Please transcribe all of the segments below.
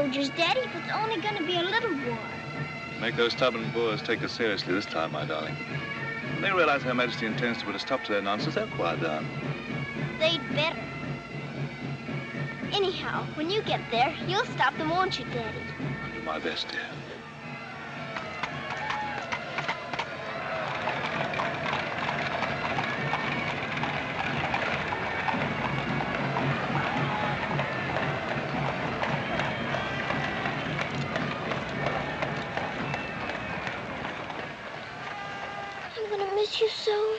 soldiers, Daddy, but it's only going to be a little war. Make those stubborn Boers take us seriously this time, my darling. When they realize Her Majesty intends to put a stop to their nonsense, they'll quiet down. They'd better. Anyhow, when you get there, you'll stop them, won't you, Daddy? I'll do my best, dear. You so.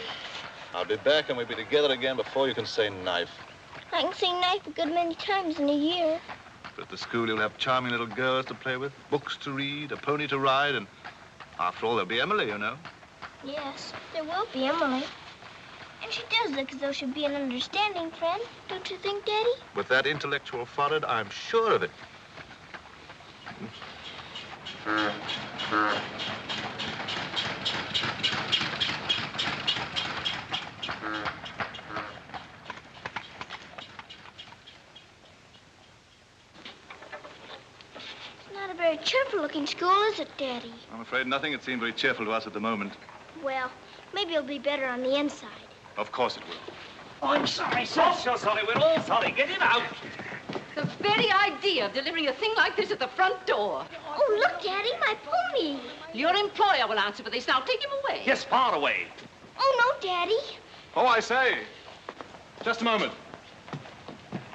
I'll be back and we'll be together again before you can say knife. I can say knife a good many times in a year. But at the school you'll have charming little girls to play with, books to read, a pony to ride, and after all there'll be Emily, you know. Yes, there will be Emily. And she does look as though she'd be an understanding friend, don't you think, Daddy? With that intellectual forehead, I'm sure of it. Very cheerful-looking school, is it, Daddy? I'm afraid nothing had seemed very cheerful to us at the moment. Well, maybe it'll be better on the inside. Of course it will. Oh, I'm sorry, sir. So sorry. We're all sorry. Get him out. The very idea of delivering a thing like this at the front door. Oh, look, Daddy, my pony. Your employer will answer for this. Now, take him away. Yes, far away. Oh, no, Daddy. Oh, I say. Just a moment.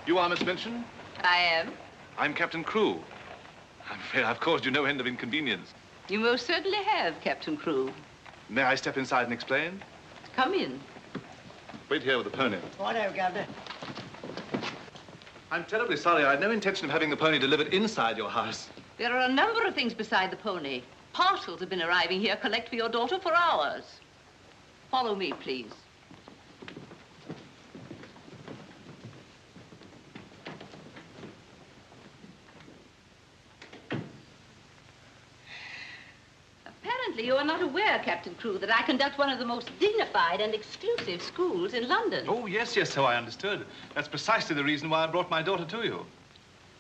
You are Miss Minchin? I am. I'm Captain Crewe. I'm afraid I've caused you no end of inconvenience. You most certainly have, Captain Crewe. May I step inside and explain? Come in. Wait here with the pony. Righto, Governor. I'm terribly sorry. I had no intention of having the pony delivered inside your house. There are a number of things beside the pony. Parcels have been arriving here, collect for your daughter for hours. Follow me, please. Apparently, you are not aware, Captain Crewe, that I conduct one of the most dignified and exclusive schools in London. Oh, yes, so I understood. That's precisely the reason why I brought my daughter to you.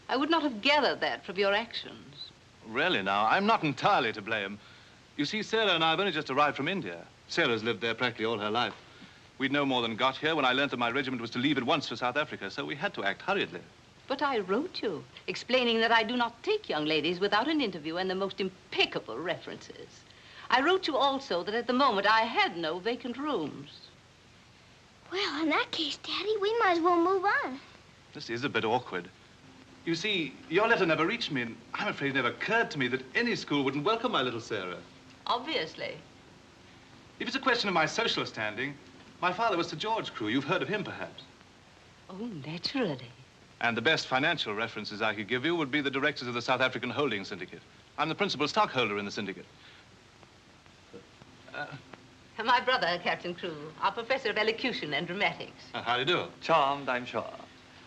I would not have gathered that from your actions. Really, now, I'm not entirely to blame. You see, Sarah and I have only just arrived from India. Sarah's lived there practically all her life. We'd no more than got here when I learned that my regiment was to leave at once for South Africa, so we had to act hurriedly. But I wrote you, explaining that I do not take young ladies without an interview and the most impeccable references. I wrote you also that at the moment I had no vacant rooms. Well, in that case, Daddy, we might as well move on. This is a bit awkward. You see, your letter never reached me, and I'm afraid it never occurred to me that any school wouldn't welcome my little Sarah. Obviously. If it's a question of my social standing, my father was Sir George Crewe. You've heard of him, perhaps. Oh, naturally. And the best financial references I could give you would be the directors of the South African Holding Syndicate. I'm the principal stockholder in the syndicate. My brother, Captain Crewe, our professor of elocution and dramatics. How do you do? Charmed, I'm sure.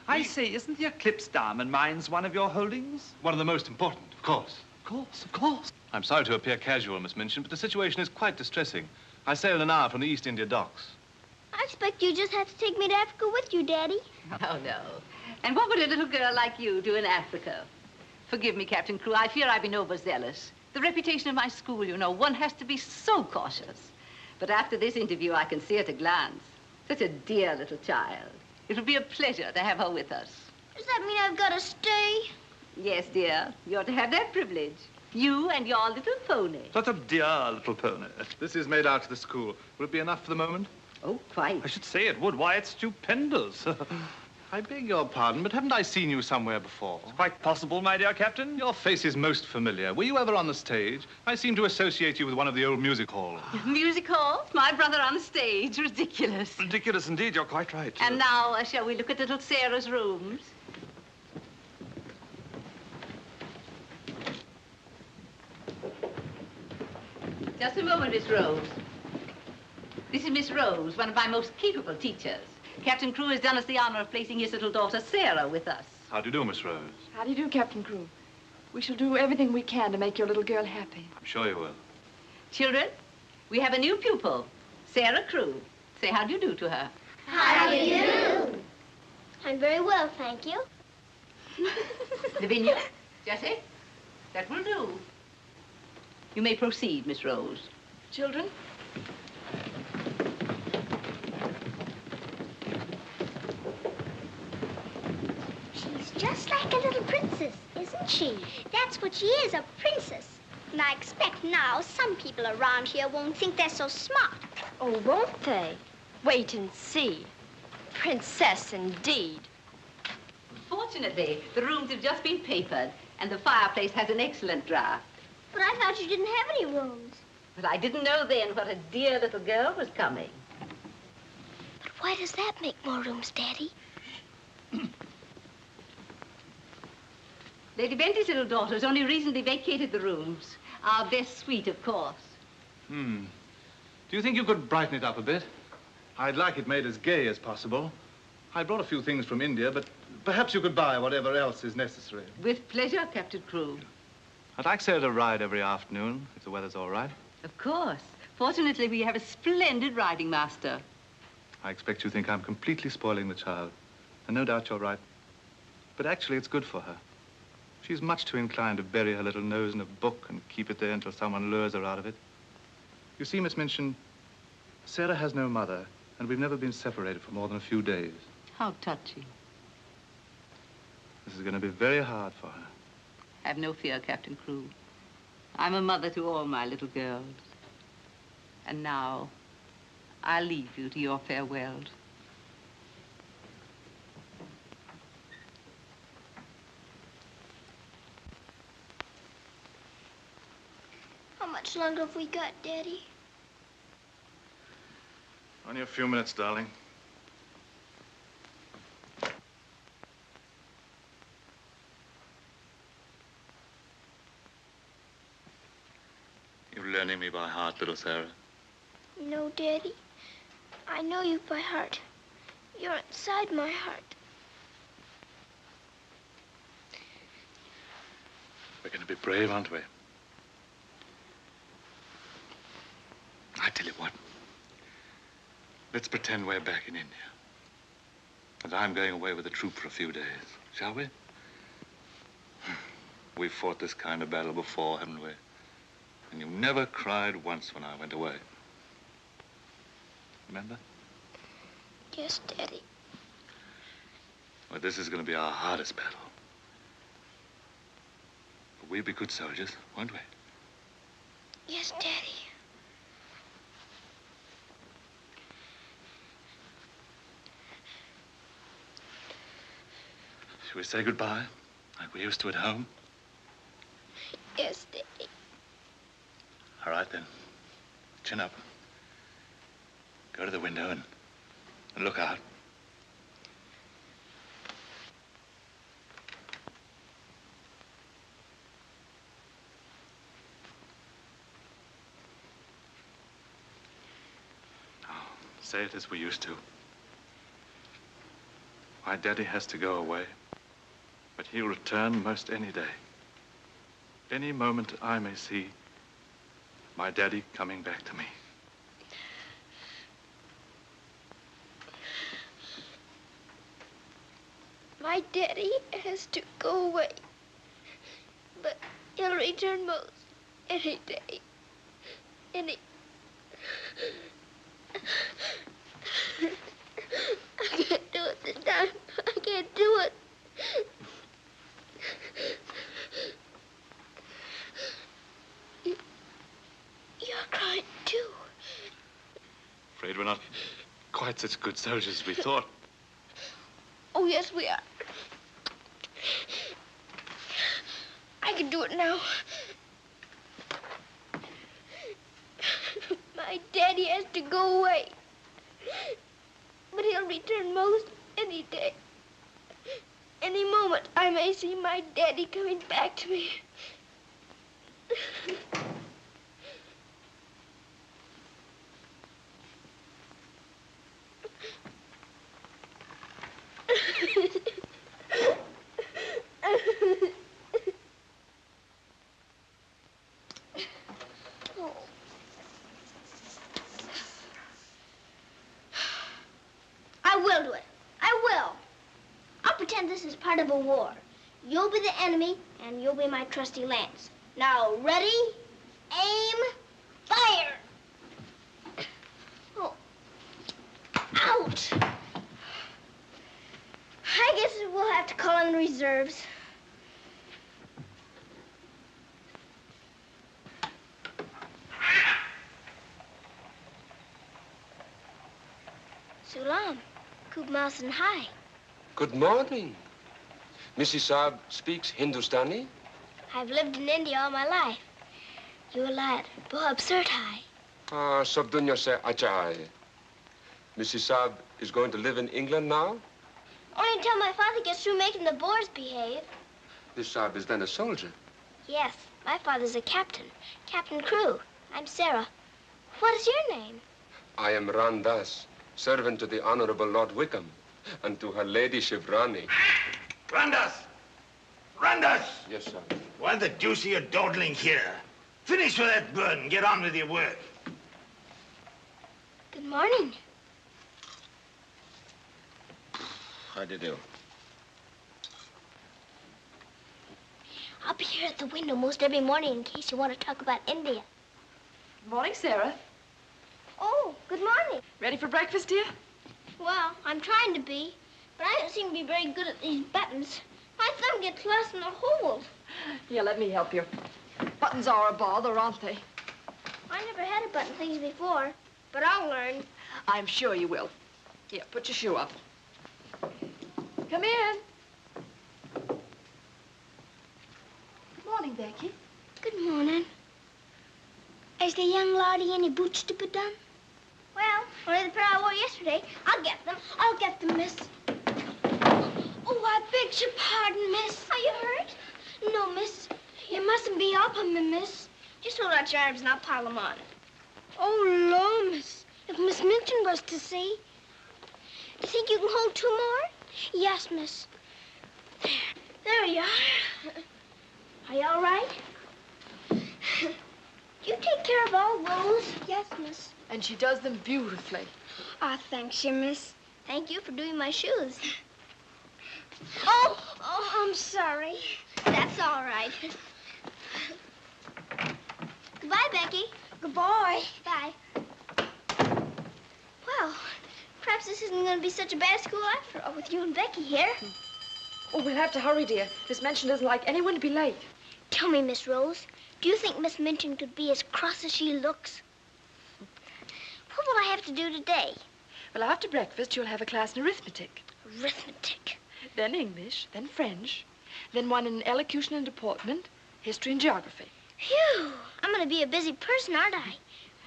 I say, isn't the Eclipse Diamond Mines one of your holdings? One of the most important, of course. Of course, of course. I'm sorry to appear casual, Miss Minchin, but the situation is quite distressing. I sail in an hour from the East India docks. I expect you just have to take me to Africa with you, Daddy. Oh, no. And what would a little girl like you do in Africa? Forgive me, Captain Crewe. I fear I've been overzealous. The reputation of my school, you know, one has to be so cautious. But after this interview, I can see at a glance. Such a dear little child. It'll be a pleasure to have her with us. Does that mean I've got to stay? Yes, dear. You're to have that privilege. You and your little pony. Such a dear little pony. This is made out to the school. Will it be enough for the moment? Oh, quite. I should say it would. Why, it's stupendous. I beg your pardon, but haven't I seen you somewhere before? It's quite possible, my dear Captain. Your face is most familiar. Were you ever on the stage? I seem to associate you with one of the old music halls. Music halls? My brother on the stage. Ridiculous. Ridiculous indeed. You're quite right. And now, shall we look at little Sarah's rooms? Just a moment, Miss Rose. This is Miss Rose, one of my most capable teachers. Captain Crewe has done us the honor of placing his little daughter, Sarah, with us. How do you do, Miss Rose? How do you do, Captain Crewe? We shall do everything we can to make your little girl happy. I'm sure you will. Children, we have a new pupil, Sarah Crewe. Say how do you do to her. How do you do? I'm very well, thank you. Lavinia, Jessie, that will do. You may proceed, Miss Rose. Children? She's just like a little princess, isn't she? That's what she is, a princess. And I expect now some people around here won't think they're so smart. Oh, won't they? Wait and see. Princess, indeed. Fortunately, the rooms have just been papered, and the fireplace has an excellent draft. But I thought you didn't have any rooms. But I didn't know then what a dear little girl was coming. But why does that make more rooms, Daddy? Lady Bentley's little daughter has only recently vacated the rooms. Our best suite, of course. Do you think you could brighten it up a bit? I'd like it made as gay as possible. I brought a few things from India, but perhaps you could buy whatever else is necessary. With pleasure, Captain Crewe. I'd like Sarah to ride every afternoon, if the weather's all right. Of course. Fortunately, we have a splendid riding master. I expect you think I'm completely spoiling the child. And no doubt you're right. But actually, it's good for her. She's much too inclined to bury her little nose in a book and keep it there until someone lures her out of it. You see, Miss Minchin, Sarah has no mother, and we've never been separated for more than a few days. How touching. This is going to be very hard for her. Have no fear, Captain Crewe. I'm a mother to all my little girls. And now, I'll leave you to your farewells. How much longer have we got, Daddy? Only a few minutes, darling. You're learning me by heart, little Sarah. No, Daddy. I know you by heart. You're inside my heart. We're going to be brave, aren't we? I tell you what. Let's pretend we're back in India. And I'm going away with the troop for a few days, shall we? We've fought this kind of battle before, haven't we? And you never cried once when I went away. Remember? Yes, Daddy. Well, this is going to be our hardest battle. But we'll be good soldiers, won't we? Yes, Daddy. Shall we say goodbye, like we used to at home? Yes, Daddy. All right, then. Chin up. Go to the window and look out. Now, say it as we used to. My daddy has to go away, but he'll return most any day. Any moment I may see my daddy coming back to me. My daddy has to go away, but he'll return most any day. I can't do it this time. I can't do it. You're crying too. Afraid we're not quite such good soldiers as we thought. Oh, yes, we are. I can do it now. My daddy has to go away, but he'll return most any day. Any moment, I may see my daddy coming back to me. I will do it. I will. I'll pretend this is part of a war. You'll be the enemy, and you'll be my trusty lance. Now, ready, aim, fire! Oh. Ouch! I guess we'll have to call in the reserves. Sulam, Kubmas and Hai. Good morning. Mrs. Saab speaks Hindustani? I've lived in India all my life. You a lad, बहुत absurd hai. Ah, sab dunya se acha hai. Mrs. Saab is going to live in England now? Only until my father gets through making the Boers behave. Miss Saab is then a soldier. Yes, my father's a captain. Captain Crew. I'm Sarah. What is your name? I am Ran Das, servant to the Honorable Lord Wickham, and to her ladyship Rani. Randas! Randas! Yes, sir. Why the deuce are you dawdling here? Finish with that bird and get on with your work. Good morning. How do you do? I'll be here at the window most every morning in case you want to talk about India. Good morning, Sarah. Oh, good morning. Ready for breakfast, dear? Well, I'm trying to be, but I don't seem to be very good at these buttons. My thumb gets lost in the holes. Here, let me help you. Buttons are a bother, aren't they? I never had a button things before, but I'll learn. I'm sure you will. Here, put your shoe up. Come in. Good morning, Becky. Good morning. Is the young laddie any boots to put on? Well, only the pair I wore yesterday. I'll get them. I'll get them, miss. Oh, I beg your pardon, miss. Are you hurt? No, miss. You mustn't be up on me, miss. Just hold out your arms and I'll pile them on. Oh, Lord, miss. If Miss Minton was to see. Do you think you can hold two more? Yes, miss. There you are. Are you all right? You take care of all those? Yes, miss. And she does them beautifully. Ah, thanks, you, miss. Thank you for doing my shoes. Oh, I'm sorry. That's all right. Goodbye, Becky. Goodbye. Bye. Well, perhaps this isn't going to be such a bad school after all with you and Becky here. Oh, we'll have to hurry, dear. Miss Minchin doesn't like anyone to be late. Tell me, Miss Rose, do you think Miss Minchin could be as cross as she looks? What will I have to do today? Well, after breakfast, you'll have a class in arithmetic. Arithmetic. Then English, then French, then one in elocution and deportment, history and geography. Phew, I'm going to be a busy person, aren't I?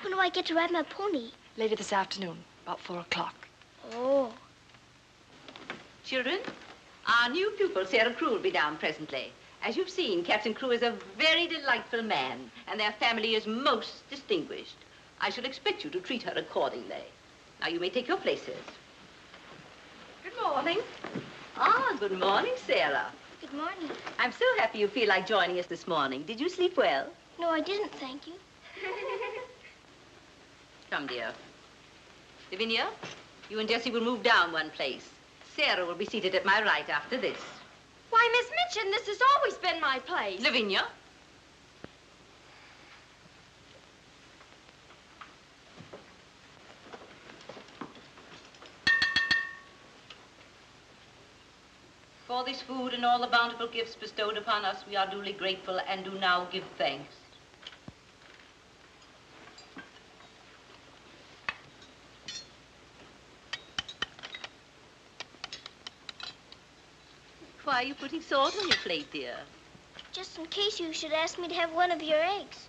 When do I get to ride my pony? Later this afternoon, about 4 o'clock. Oh. Children, our new pupil, Sarah Crew, will be down presently. As you've seen, Captain Crew is a very delightful man, and their family is most distinguished. I shall expect you to treat her accordingly. Now, you may take your places. Good morning. Ah, good morning, Sarah. Good morning. I'm so happy you feel like joining us this morning. Did you sleep well? No, I didn't, thank you. Come, dear. Lavinia, you and Jessie will move down one place. Sarah will be seated at my right after this. Why, Miss Minchin, this has always been my place. Lavinia. For this food and all the bountiful gifts bestowed upon us, we are duly grateful and do now give thanks. Why are you putting salt on your plate, dear? Just in case you should ask me to have one of your eggs.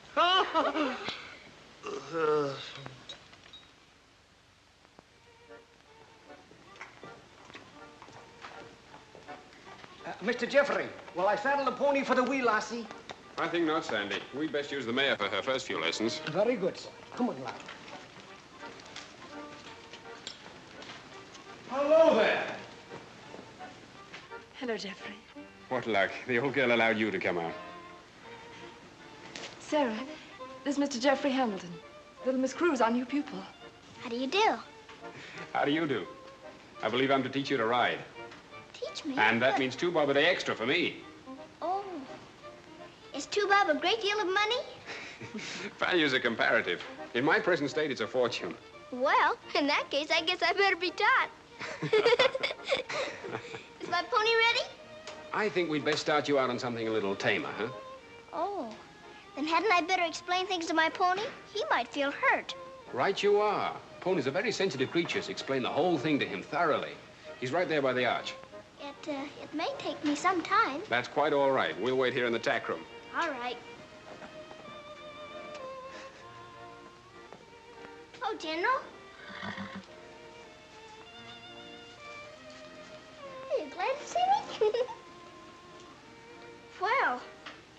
Mr. Jeffrey, will I saddle the pony for the wee lassie? I think not, Sandy. We'd best use the mare for her first few lessons. Very good, sir. Come on, lad. Hello there. Hello, Jeffrey. What luck. The old girl allowed you to come out. Sarah, this is Mr. Jeffrey Hamilton. Little Miss Crew's our new pupil. How do you do? How do you do? I believe I'm to teach you to ride. Teach me. And that means 2 bob a day extra for me. Is 2 bob a great deal of money? Values are comparative. In my present state, it's a fortune. Well, in that case, I guess I better be taught. Is my pony ready? I think we'd best start you out on something a little tamer, huh? Oh, then hadn't I better explain things to my pony? He might feel hurt. Right you are. Ponies are very sensitive creatures. Explain the whole thing to him thoroughly. He's right there by the arch. It may take me some time. That's quite all right. We'll wait here in the tack room. All right. Oh, General. Are you glad to see me? Well,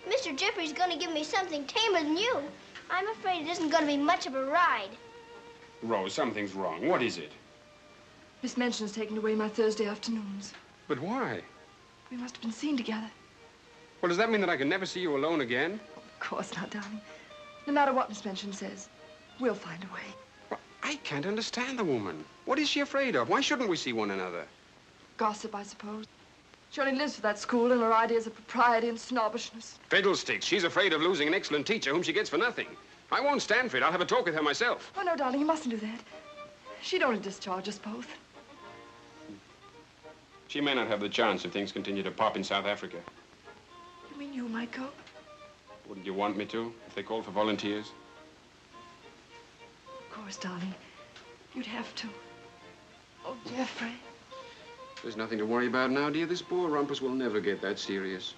Mr. Jeffrey's going to give me something tamer than you. I'm afraid it isn't going to be much of a ride. Rose, something's wrong. What is it? Miss Minchin's taken away my Thursday afternoons. But why? We must have been seen together. Well, does that mean that I can never see you alone again? Of course not, darling. No matter what Miss Minchin says, we'll find a way. Well, I can't understand the woman. What is she afraid of? Why shouldn't we see one another? Gossip, I suppose. She only lives for that school and her ideas of propriety and snobbishness. Fiddlesticks. She's afraid of losing an excellent teacher whom she gets for nothing. I won't stand for it. I'll have a talk with her myself. Oh, no, darling, you mustn't do that. She'd only discharge us both. She may not have the chance if things continue to pop in South Africa. You mean you might go? Wouldn't you want me to, if they called for volunteers? Of course, darling. You'd have to. Oh, Jeffrey. There's nothing to worry about now, dear. This poor rumpus will never get that serious.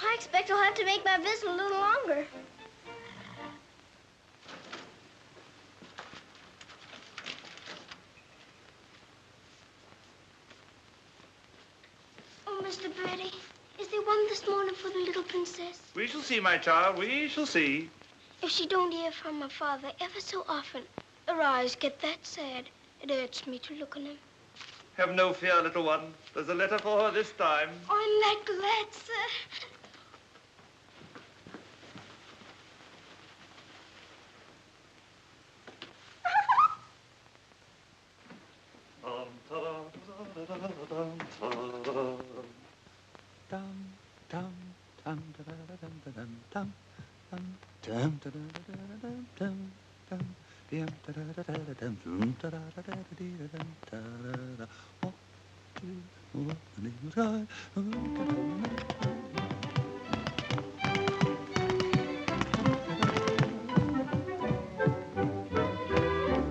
I expect I'll have to make my visit a little longer. Oh, Mr. Birdie, is there one this morning for the little princess? We shall see, my child. We shall see. If she don't hear from her father ever so often, her eyes get that sad. It hurts me to look on them. Have no fear, little one. There's a letter for her this time. I'm that glad, sir.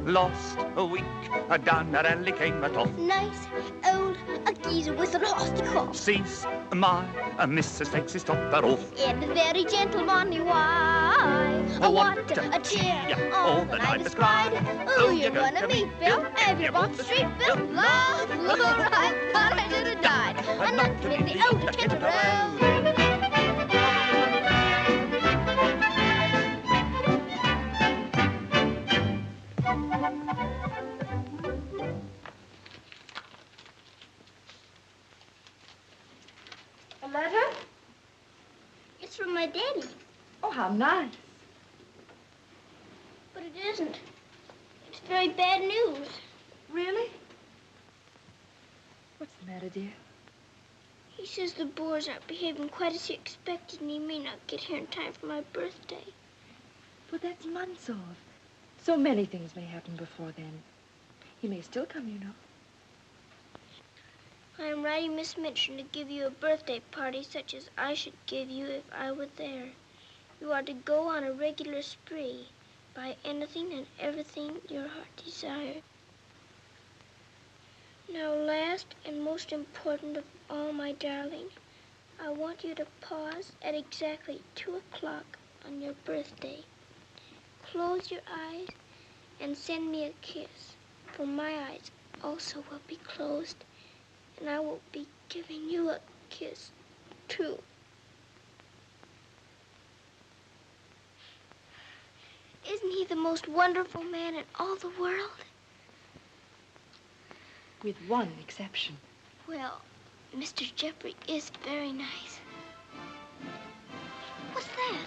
Lost a week, down that alley came a top. Nice old geezer with an hosty cough. Sees my Mrs. takes his top off. In a very gentlemanly way. Oh, What what a cheer yeah, all the night is cried. Who you gonna meet, Bill? Have you walked the street, Bill? Love, I thought I should have died. I'm not in the old Kenton Road. A letter? It's from my daddy, Oh, how nice. but it isn't. It's very bad news. Really? What's the matter, dear? He says the Boers aren't behaving quite as he expected, and he may not get here in time for my birthday. But that's months off. So many things may happen before then. He may still come, you know. I am writing Miss Minchin to give you a birthday party such as I should give you if I were there. You are to go on a regular spree, buy anything and everything your heart desires. Now, last and most important of all, my darling, I want you to pause at exactly 2 o'clock on your birthday. Close your eyes and send me a kiss, for my eyes also will be closed, and I will be giving you a kiss, too. Isn't he the most wonderful man in all the world? With one exception. Well, Mr. Jeffrey is very nice. What's that?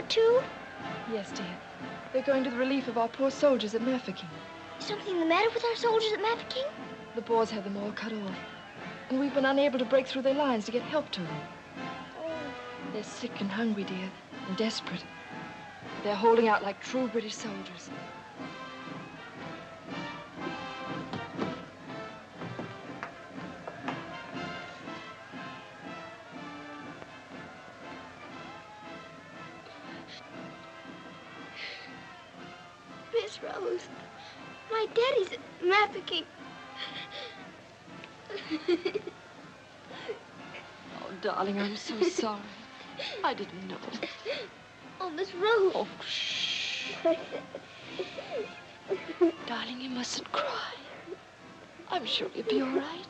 too? Yes, dear. They're going to the relief of our poor soldiers at Mafeking. Is something the matter with our soldiers at Mafeking? The Boers have them all cut off. And we've been unable to break through their lines to get help to them. Oh. They're sick and hungry, dear, and desperate. They're holding out like true British soldiers. Miss Rose, my daddy's at Mafeking. Oh, darling, I'm so sorry. I didn't know. Oh, Miss Rose. Oh, shh. Darling, you mustn't cry. I'm sure you'll be all right.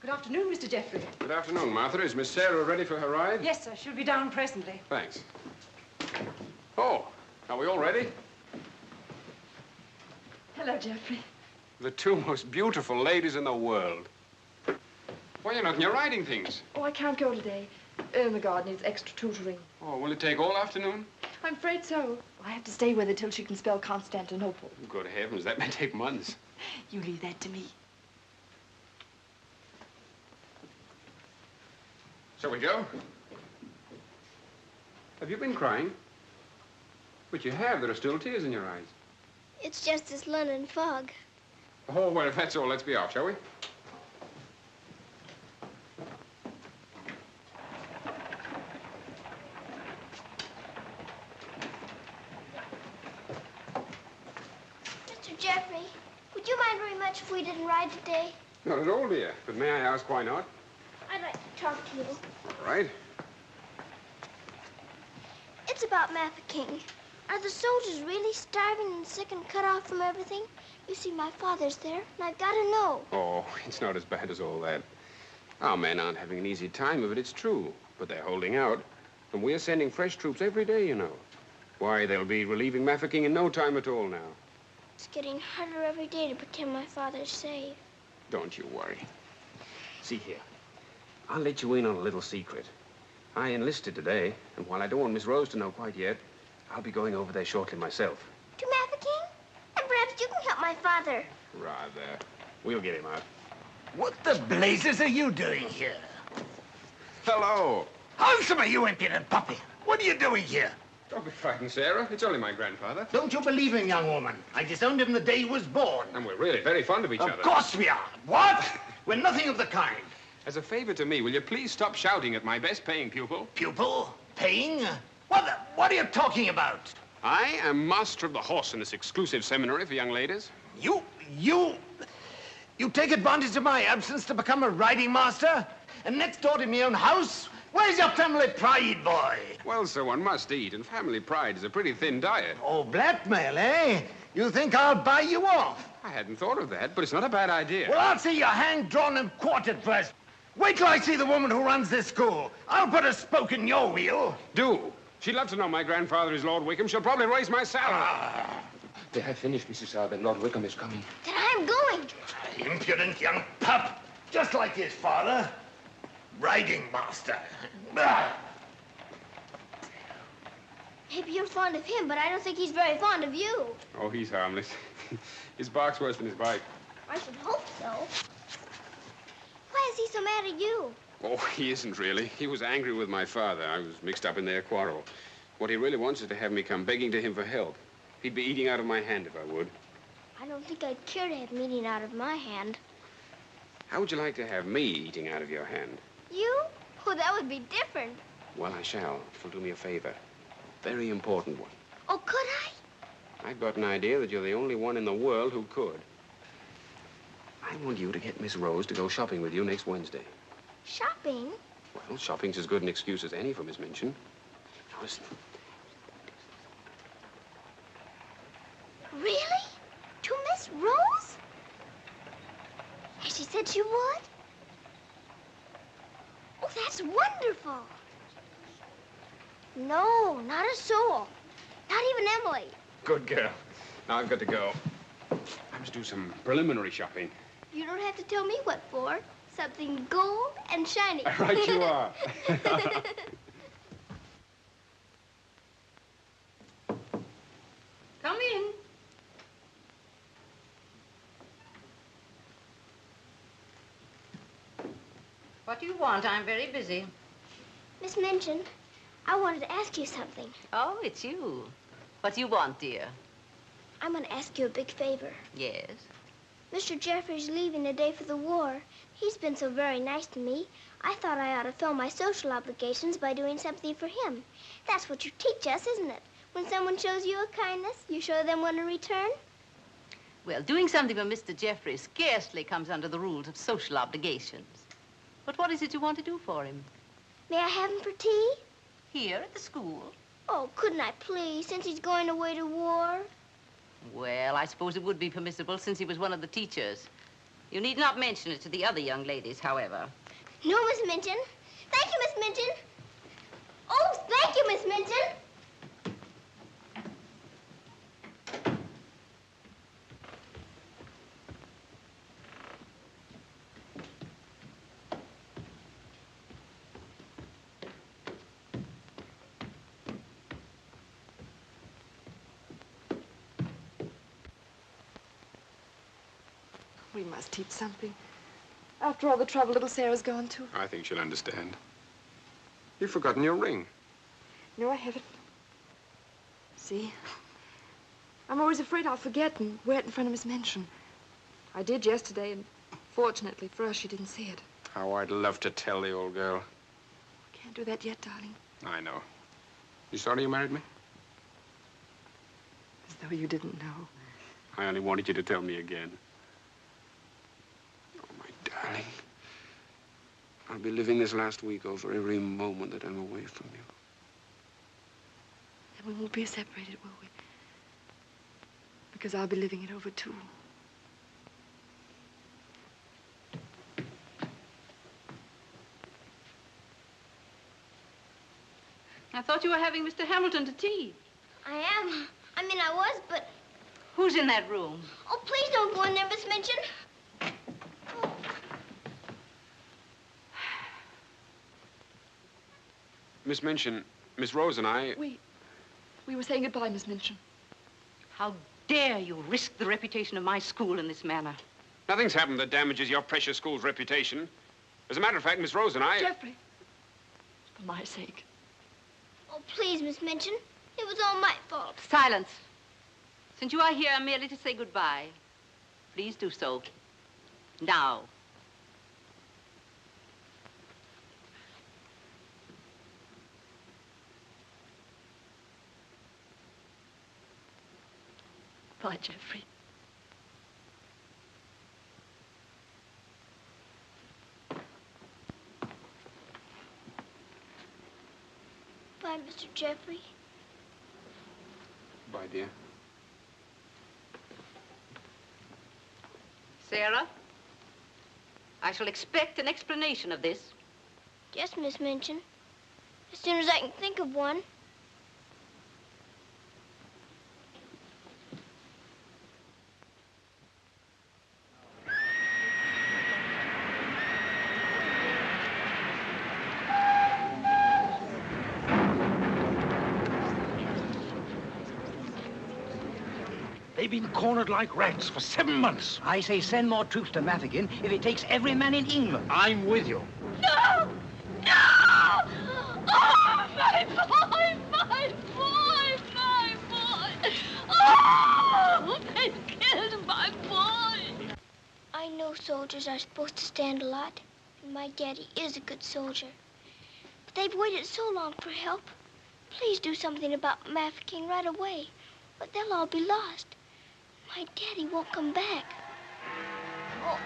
Good afternoon, Mr. Jeffrey. Good afternoon, Martha. Is Miss Sarah ready for her ride? Yes, sir. She'll be down presently. Thanks. Oh, are we all ready? Hello, Jeffrey. The two most beautiful ladies in the world. Why, you're not in your riding things. Oh, I can't go today. Ermengarde needs extra tutoring. Oh, will it take all afternoon? I'm afraid so. I have to stay with her till she can spell Constantinople. Good heavens, that may take months. You leave that to me. Shall we go? Have you been crying? But you have. There are still tears in your eyes. It's just this London fog. Oh, well, if that's all, let's be off, shall we? Mr. Jeffrey, would you mind very much if we didn't ride today? Not at all, dear. But may I ask why not? I'd like to talk to you. All right. It's about Mafeking. Are the soldiers really starving and sick and cut off from everything? You see, my father's there, and I've got to know. Oh, it's not as bad as all that. Our men aren't having an easy time of it, it's true. But they're holding out. And we're sending fresh troops every day, you know. Why, they'll be relieving Mafeking in no time at all now. It's getting harder every day to pretend my father's safe. Don't you worry. See here. I'll let you in on a little secret. I enlisted today, and while I don't want Miss Rose to know quite yet, I'll be going over there shortly myself. To Mafeking? And perhaps you can help my father. Rather. We'll get him out. What the blazes are you doing here? Hello. Handsome, you impudent puppy. What are you doing here? Don't be frightened, Sarah. It's only my grandfather. Don't you believe him, young woman? I disowned him the day he was born. And we're really very fond of each other. Of course we are. What? We're nothing of the kind. As a favor to me, will you please stop shouting at my best-paying pupil? Pupil? Paying? What are you talking about? I am master of the horse in this exclusive seminary for young ladies. You take advantage of my absence to become a riding master? And next door to my own house? Where's your family pride, boy? Well, sir, one must eat, and family pride is a pretty thin diet. Oh, blackmail, eh? You think I'll buy you off? I hadn't thought of that, but it's not a bad idea. Well, I'll see you hanged, drawn, and quartered first. Wait till I see the woman who runs this school. I'll put a spoke in your wheel. Do. She'd love to know my grandfather is Lord Wickham. She'll probably raise my salary. They have finished, Mrs. Albert. Lord Wickham is coming. Then I'm going. Impudent young pup. Just like his father. Riding master. Maybe you're fond of him, but I don't think he's very fond of you. Oh, he's harmless. His bark's worse than his bite. I should hope so. Why is he so mad at you? Oh, he isn't really. He was angry with my father. I was mixed up in their quarrel. What he really wants is to have me come begging to him for help. He'd be eating out of my hand if I would. I don't think I'd care to have meat eaten out of my hand. How would you like to have me eating out of your hand? You? Oh, that would be different. Well, I shall, if you'll do me a favor. Very important one. Oh, could I? I've got an idea that you're the only one in the world who could. I want you to get Miss Rose to go shopping with you next Wednesday. Shopping? Well, shopping's as good an excuse as any for Miss Minchin. Now, listen. Really? To Miss Rose? Has she said she would? Oh, that's wonderful. No, not a soul. Not even Emily. Good girl. Now I've got to go. I must do some preliminary shopping. You don't have to tell me what for. Something gold and shiny. Right you are. What do you want? I'm very busy. Miss Minchin, I wanted to ask you something. Oh, it's you. What do you want, dear? I'm going to ask you a big favor. Yes? Mr. Jeffrey's leaving today for the war. He's been so very nice to me. I thought I ought to fill my social obligations by doing something for him. That's what you teach us, isn't it? When someone shows you a kindness, you show them one in return. Well, doing something for Mr. Jeffrey scarcely comes under the rules of social obligations. But what is it you want to do for him? May I have him for tea? Here at the school? Oh, couldn't I please, since he's going away to war? Well, I suppose it would be permissible since he was one of the teachers. You need not mention it to the other young ladies, however. No, Miss Minchin. Thank you, Miss Minchin. Oh, thank you, Miss Minchin. We must teach something. After all the trouble little Sarah's gone to. I think she'll understand. You've forgotten your ring. No, I haven't. See? I'm always afraid I'll forget and wear it in front of Miss Minchin. I did yesterday, and fortunately for us, she didn't see it. How I'd love to tell the old girl. I can't do that yet, darling. I know. You sorry you married me? As though you didn't know. I only wanted you to tell me again. Oh, my darling. I'll be living this last week over every moment that I'm away from you. And we won't be separated, will we? Because I'll be living it over, too. I thought you were having Mr. Hamilton to tea. I am. I mean, I was, but... Who's in that room? Oh, please don't go in there, Miss Minchin. Miss Minchin, Miss Rose and I... We were saying goodbye, Miss Minchin. How dare you risk the reputation of my school in this manner? Nothing's happened that damages your precious school's reputation. As a matter of fact, Miss Rose and I... Jeffrey, for my sake. Oh, please, Miss Minchin. It was all my fault. Silence. Since you are here merely to say goodbye, please do so. Now. Bye, Jeffrey. Bye, Mr. Jeffrey. Bye, dear. Sarah, I shall expect an explanation of this. Yes, Miss Minchin. As soon as I can think of one. They've been cornered like rats for 7 months. I say send more troops to Mafeking if it takes every man in England. I'm with you. No! No! Oh, my boy! My boy! My boy! Oh! They've killed my boy! I know soldiers are supposed to stand a lot, and my daddy is a good soldier. But they've waited so long for help. Please do something about Mafeking right away, or they'll all be lost. My daddy won't come back. Oh.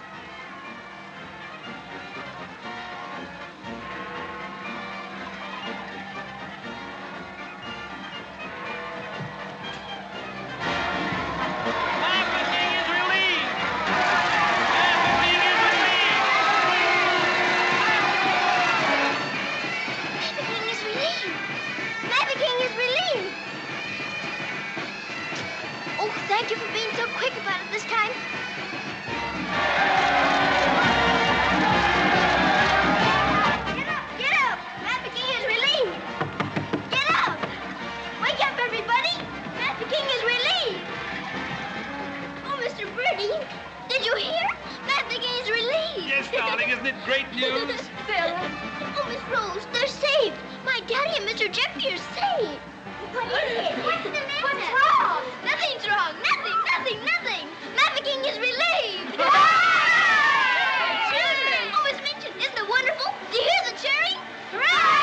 Thank you for being so quick about it this time. Sarah. Oh, Miss Rose, they're saved. My daddy and Mr. Jeffrey are saved. What is it? What's the matter? What's wrong? Nothing's wrong. Nothing. Mafeking is relieved. Children! Oh, Miss Minchin, isn't it wonderful? Do you hear the cheering? Hooray!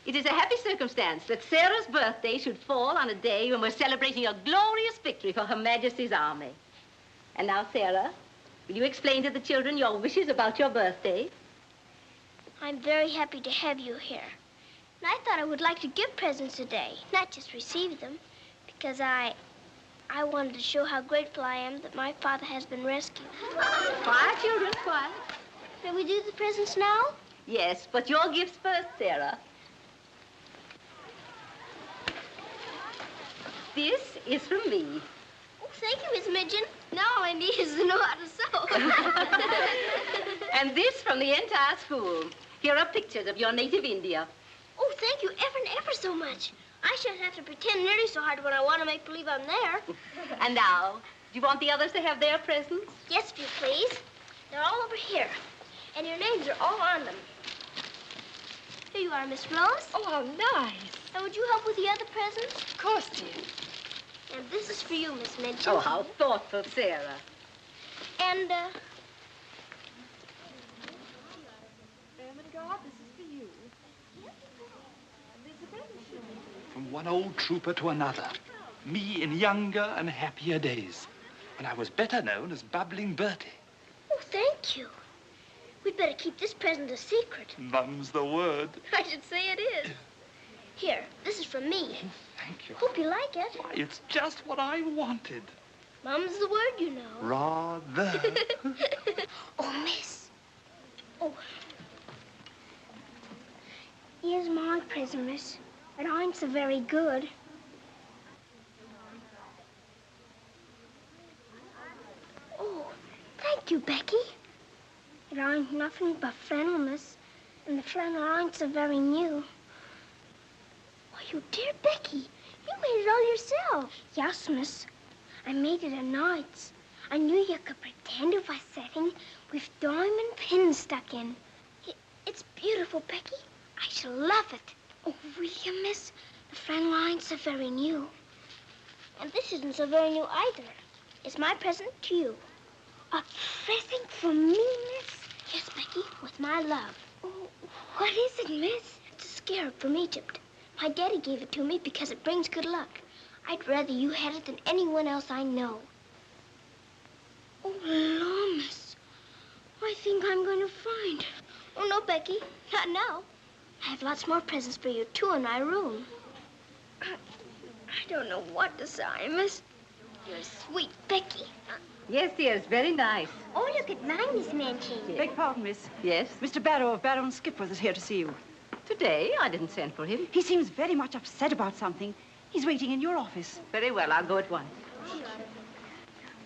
It is a happy circumstance that Sarah's birthday should fall on a day when we're celebrating a glorious victory for Her Majesty's army. And now, Sarah, will you explain to the children your wishes about your birthday? I'm very happy to have you here. And I thought I would like to give presents today, not just receive them, because I wanted to show how grateful I am that my father has been rescued. Quiet, children, quiet. May we do the presents now? Yes, but your gifts first, Sarah. This is from me. Oh, thank you, Miss Minchin. Now all I need is to know how to sew. And this from the entire school. Here are pictures of your native India. Oh, thank you ever and ever so much. I shan't have to pretend nearly so hard when I want to make believe I'm there. And now, do you want the others to have their presents? Yes, if you please. They're all over here. And your names are all on them. Here you are, Miss Rose. Oh, how nice. And would you help with the other presents? Of course, dear. And this is for you, Miss Minchin. Oh, how thoughtful, Sarah. And, Ermengarde, this is for you. From one old trooper to another. Me in younger and happier days, when I was better known as Bubbling Bertie. Oh, thank you. We'd better keep this present a secret. Mum's the word. I should say it is. Here, this is from me. Thank you. Hope you like it. Why, it's just what I wanted. Mum's the word, you know. Rather. Oh, miss. Oh. Here's my present, miss. But I'm so very good. Oh, thank you, Becky. It ain't nothing but flannel, miss. And the flannel ain't so very new. Why, you dear Becky, you made it all yourself. Yes, miss. I made it at nights. I knew you could pretend it was setting with diamond pins stuck in. It's beautiful, Becky. I shall love it. Oh, will you, miss? The flannel ain't so very new. And this isn't so very new either. It's my present to you. A present from me, miss? Yes, Becky, with my love. Oh, what is it, miss? It's a scarab from Egypt. My daddy gave it to me because it brings good luck. I'd rather you had it than anyone else I know. Oh, Lord, miss. I think I'm going to find. Oh, no, Becky. Not now. I have lots more presents for you, too, in my room. I don't know what to say, miss. You're sweet, Becky. Yes, dear, it's very nice. Oh, look at mine, Miss Minchin. Beg pardon, miss. Yes? Mr. Barrow of Barrow and Skipworth is here to see you. Today? I didn't send for him. He seems very much upset about something. He's waiting in your office. Very well, I'll go at once.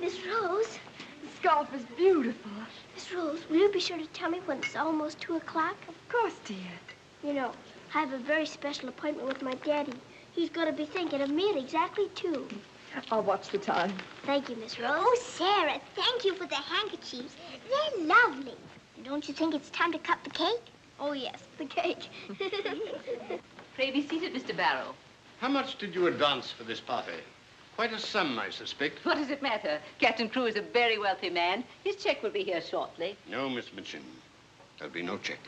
Miss Rose. The scarf is beautiful. Miss Rose, will you be sure to tell me when it's almost 2 o'clock? Of course, dear. You know, I have a very special appointment with my daddy. He's going to be thinking of me at exactly 2. I'll watch the time. Thank you, Miss Rose. Oh, Sarah, thank you for the handkerchiefs. They're lovely. And don't you think it's time to cut the cake? Oh, yes, the cake. Pray be seated, Mr. Barrow. How much did you advance for this party? Quite a sum, I suspect. What does it matter? Captain Crewe is a very wealthy man. His check will be here shortly. No, Miss Minchin. There'll be no check.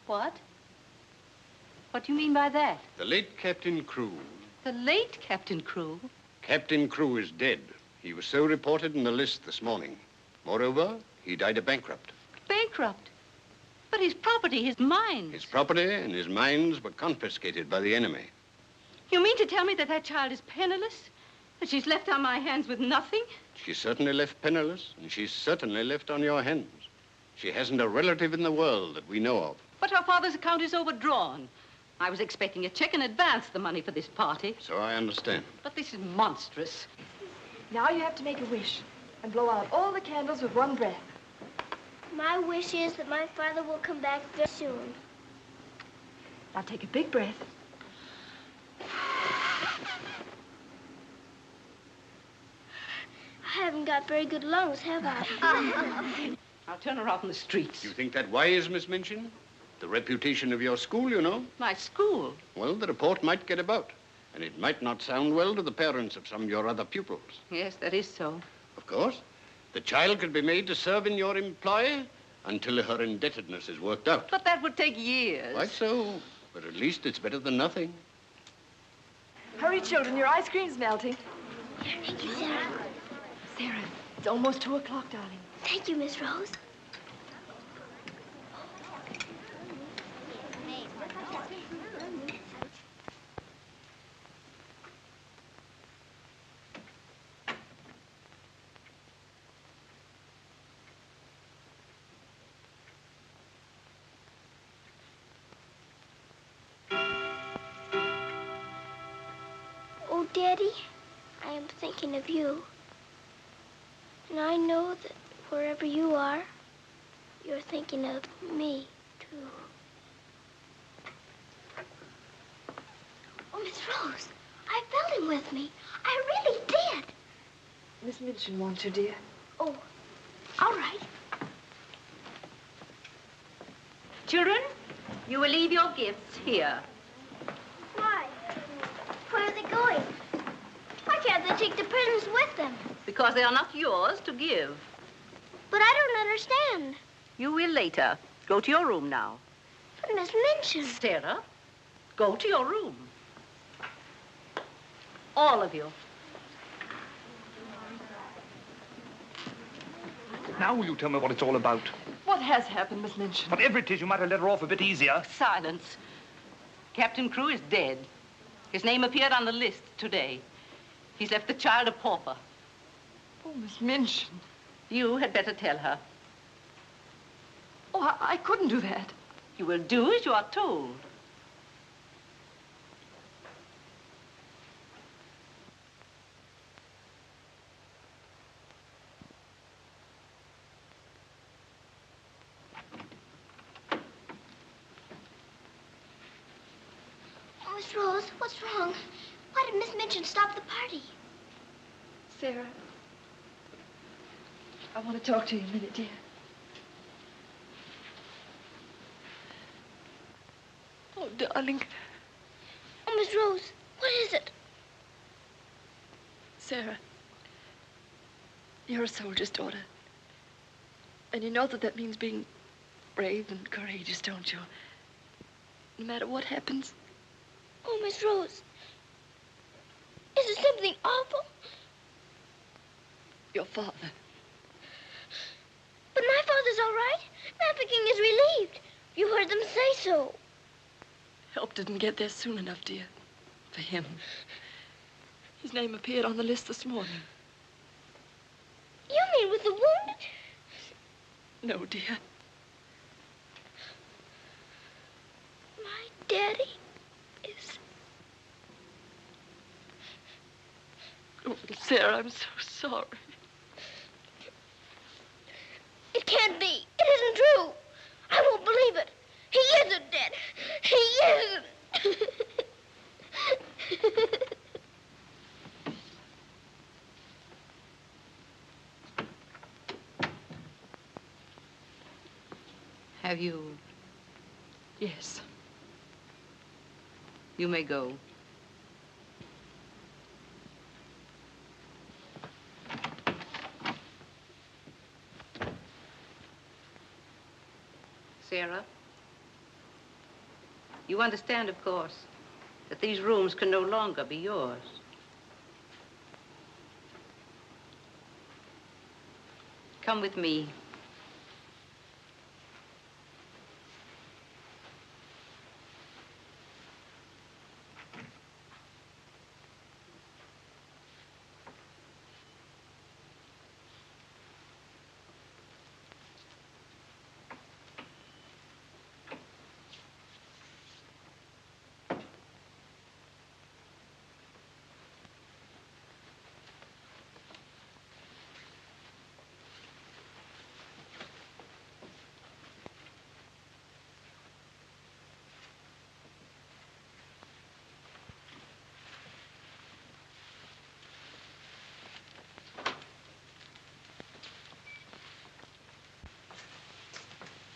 What? What do you mean by that? The late Captain Crewe. The late Captain Crewe? Captain Crewe is dead. He was so reported in the list this morning. Moreover, he died a bankrupt. Bankrupt? But his property, his mines. His property and his mines were confiscated by the enemy. You mean to tell me that that child is penniless? That she's left on my hands with nothing? She's certainly left penniless, and she's certainly left on your hands. She hasn't a relative in the world that we know of. But her father's account is overdrawn. I was expecting a check in advance the money for this party. So I understand. But this is monstrous. Now you have to make a wish and blow out all the candles with one breath. My wish is that my father will come back very soon. Now take a big breath. I haven't got very good lungs, have I? I'll turn her out in the streets. You think that wise, Miss Minchin? The reputation of your school, you know. My school? Well, the report might get about, and it might not sound well to the parents of some of your other pupils. Yes, that is so. Of course. The child could be made to serve in your employ until her indebtedness is worked out. But that would take years. Quite so. But at least it's better than nothing. Hurry, children, your ice cream's melting. Here, thank you, Sarah. Sarah, it's almost 2 o'clock, darling. Thank you, Miss Rose. Oh, Daddy, I am thinking of you. And I know that wherever you are, you're thinking of me, too. Oh, Miss Rose, I felt him with me. I really did. Miss Minchin wants you, dear. Oh, all right. Children, you will leave your gifts here. Why? Where are they going? Why can't they take the presents with them? Because they are not yours to give. But I don't understand. You will later. Go to your room now. But Miss Minchin. Sarah, go to your room. All of you. Now will you tell me what it's all about? What has happened, Miss Minchin? Whatever it is, you might have let her off a bit easier. Silence. Captain Crewe is dead. His name appeared on the list today. He's left the child a pauper. Oh, Miss Minchin. You had better tell her. Oh, I couldn't do that. You will do as you are told. Oh, Miss Rose, what's wrong? Why did Miss Minchin stop the party? Sarah, I want to talk to you a minute, dear. Oh, darling. Oh, Miss Rose, what is it? Sarah, you're a soldier's daughter. And you know that means being brave and courageous, don't you? No matter what happens. Oh, Miss Rose, is it something awful? Your father. But my father's all right. Mafeking is relieved. You heard them say so. Help didn't get there soon enough, dear. For him. His name appeared on the list this morning. You mean with the wounded? No, dear. My daddy is... Oh, Sarah, I'm so sorry. It can't be. It isn't true. I won't believe it. He isn't dead. He isn't. Have you? Yes. You may go. Sarah? You understand, of course, that these rooms can no longer be yours. Come with me.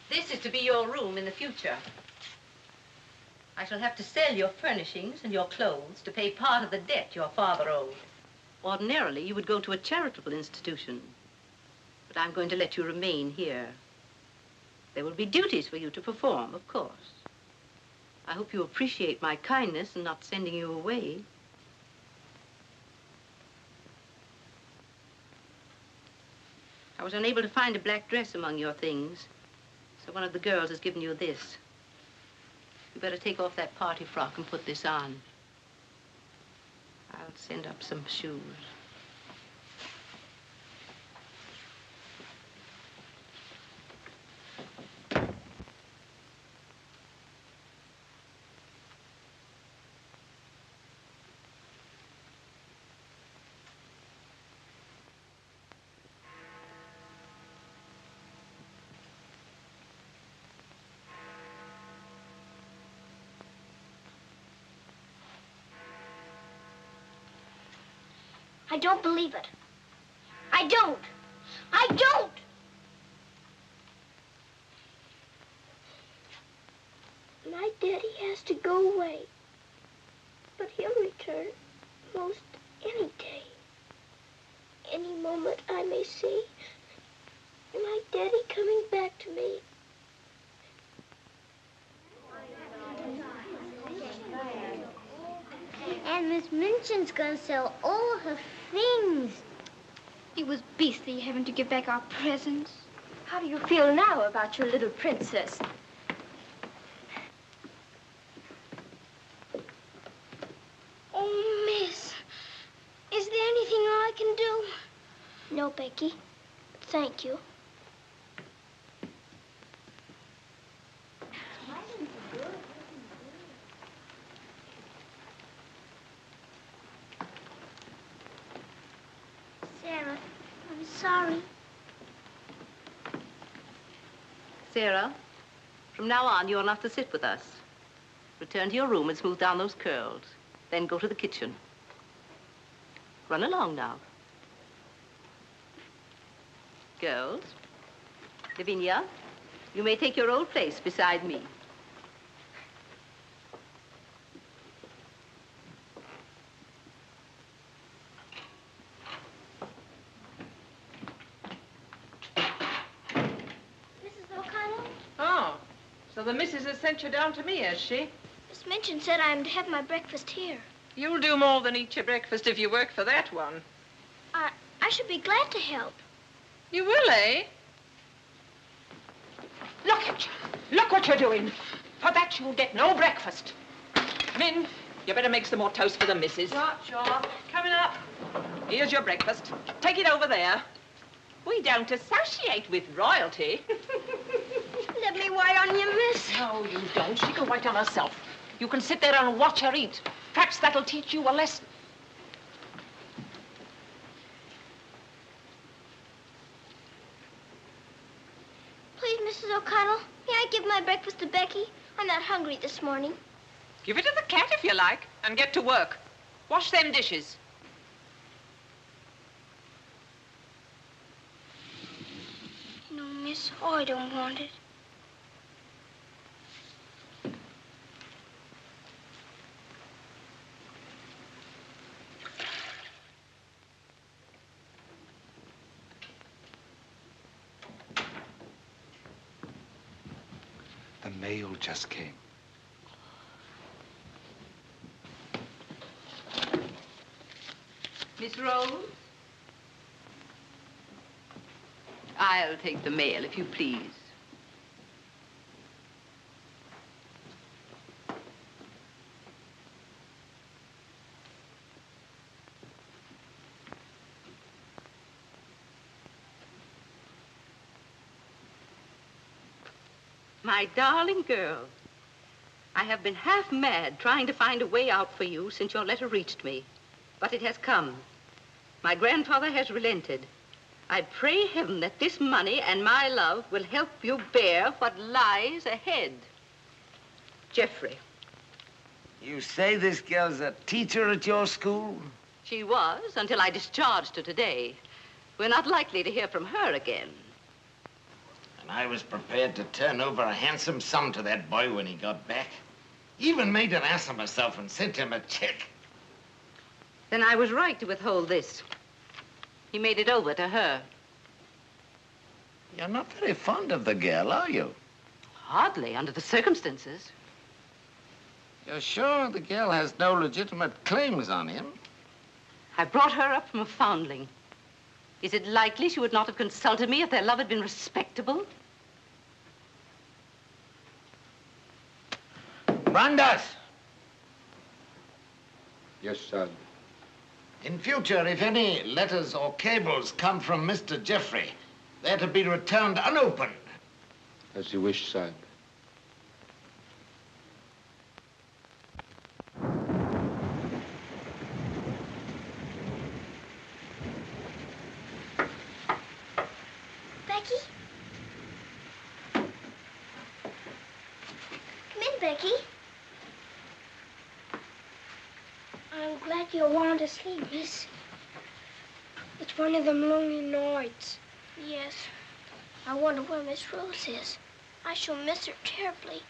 This is to be your room in the future. I shall have to sell your furnishings and your clothes to pay part of the debt your father owed. Ordinarily, you would go to a charitable institution, but I'm going to let you remain here. There will be duties for you to perform, of course. I hope you appreciate my kindness in not sending you away. I was unable to find a black dress among your things, so one of the girls has given you this. You better take off that party frock and put this on. I'll send up some shoes. I don't believe it. I don't. I don't! My daddy has to go away. But he'll return most any day. Any moment I may see my daddy coming back to me. And Miss Minchin's gonna sell all her things. It was beastly having to give back our presents. How do you feel now about your little princess? Oh, Miss, is there anything I can do? No, Becky. Thank you. Sarah, I'm sorry. Sarah, from now on, you'll not have to sit with us. Return to your room and smooth down those curls. Then go to the kitchen. Run along now. Girls, Lavinia, you may take your old place beside me. Mrs. O'Connell? Oh, so the missus has sent you down to me, has she? Miss Minchin said I'm to have my breakfast here. You'll do more than eat your breakfast if you work for that one. I should be glad to help. You will, eh? Look at you. Look what you're doing. For that, you'll get no breakfast. Min, you better make some more toast for the missus. Sure. Coming up. Here's your breakfast. Take it over there. We don't associate with royalty. Let me wait on you, miss. No, you don't. She can wait on herself. You can sit there and watch her eat. Perhaps that'll teach you a lesson. Please, Mrs. O'Connell, may I give my breakfast to Becky? I'm not hungry this morning. Give it to the cat if you like, and get to work. Wash them dishes. No, miss, I don't want it. The mail just came. Miss Rose? I'll take the mail, if you please. My darling girl, I have been half mad trying to find a way out for you since your letter reached me. But it has come. My grandfather has relented. I pray heaven that this money and my love will help you bear what lies ahead. Jeffrey. You say this girl's a teacher at your school? She was, until I discharged her today. We're not likely to hear from her again. And I was prepared to turn over a handsome sum to that boy when he got back. Even made an ass of myself and sent him a check. Then I was right to withhold this. He made it over to her. You're not very fond of the girl, are you? Hardly, under the circumstances. You're sure the girl has no legitimate claims on him? I brought her up from a foundling. Is it likely she would not have consulted me if their love had been respectable? Brandas! Yes, son. In future, if any letters or cables come from Mr. Jeffrey, they're to be returned unopened. As you wish, son. Becky? Come in, Becky. I'm glad you want to sleep, miss. It's one of them lonely nights. Yes. I wonder where Miss Rose is. I shall miss her terribly.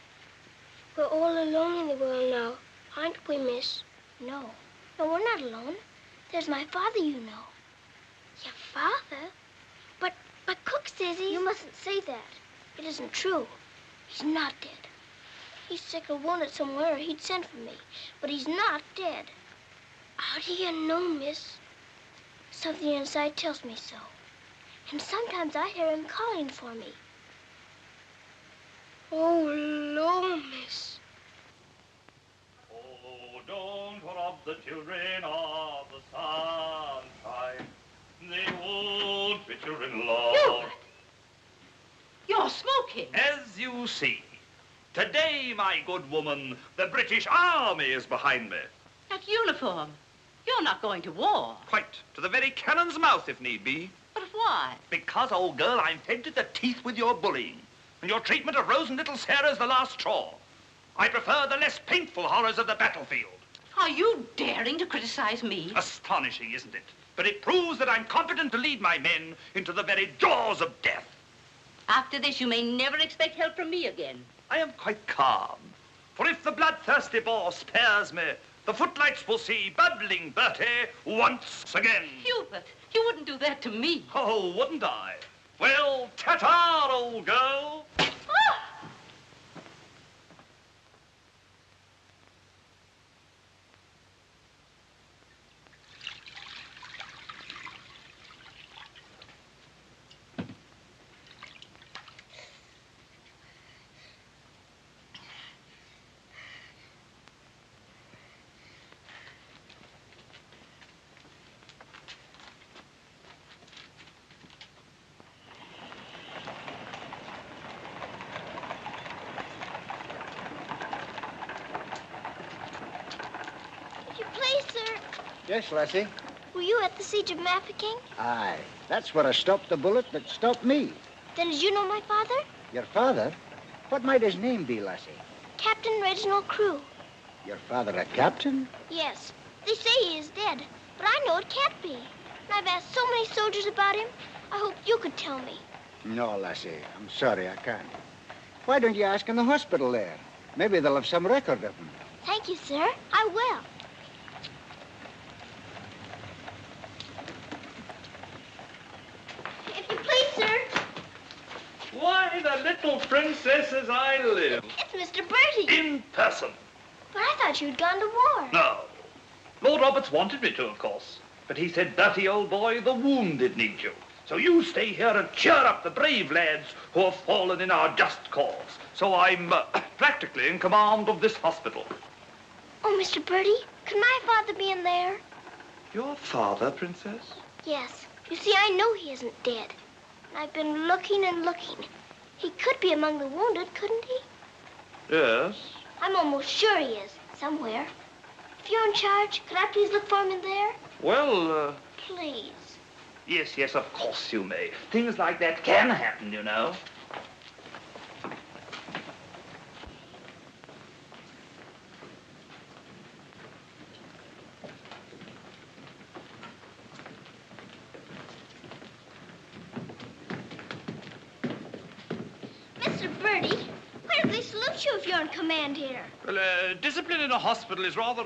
We're all alone in the world now, aren't we, miss? No. No, we're not alone. There's my father, you know. Your father? But Cook says he's... You mustn't say that. It isn't true. He's not dead. He's sick or wounded somewhere, or he'd send for me. But he's not dead. How do you know, miss? Something inside tells me so. And sometimes I hear him calling for me. Oh, Lord, miss. Oh, don't rob the children of the sunshine. They won't fit your in-law. Hubert! You're smoking. As you see, today, my good woman, the British Army is behind me. That uniform. You're not going to war. Quite. To the very cannon's mouth, if need be. But why? Because, old girl, I'm fed to the teeth with your bullying. And your treatment of Rose and little Sarah's the last straw. I prefer the less painful horrors of the battlefield. Are you daring to criticize me? Astonishing, isn't it? But it proves that I'm competent to lead my men into the very jaws of death. After this, you may never expect help from me again. I am quite calm. For if the bloodthirsty boar spares me, the footlights will see bubbling Bertie once again. Hubert, you wouldn't do that to me. Oh, wouldn't I? Well, ta-ta, old girl. Yes, Lassie? Were you at the siege of Mafeking? Aye. That's where I stopped the bullet that stopped me. Then did you know my father? Your father? What might his name be, Lassie? Captain Reginald Crewe. Your father a captain? Yes. They say he is dead, but I know it can't be. And I've asked so many soldiers about him. I hoped you could tell me. No, Lassie. I'm sorry, I can't. Why don't you ask in the hospital there? Maybe they'll have some record of him. Thank you, sir. I will. If you please, sir. Why, the little princess as I live. It's Mr. Bertie. In person. But I thought you'd gone to war. No. Lord Roberts wanted me to, of course. But he said, Bertie, old boy, the wounded need you. So you stay here and cheer up the brave lads who have fallen in our just cause. So I'm practically in command of this hospital. Oh, Mr. Bertie, could my father be in there? Your father, Princess? Yes. You see, I know he isn't dead. I've been looking and looking. He could be among the wounded, couldn't he? Yes. I'm almost sure he is, somewhere. If you're in charge, could I please look for him in there? Well, Please. Yes, yes, of course you may. Things like that can happen, you know. Mr. Bertie, why do they salute you if you're in command here? Well, discipline in a hospital is rather,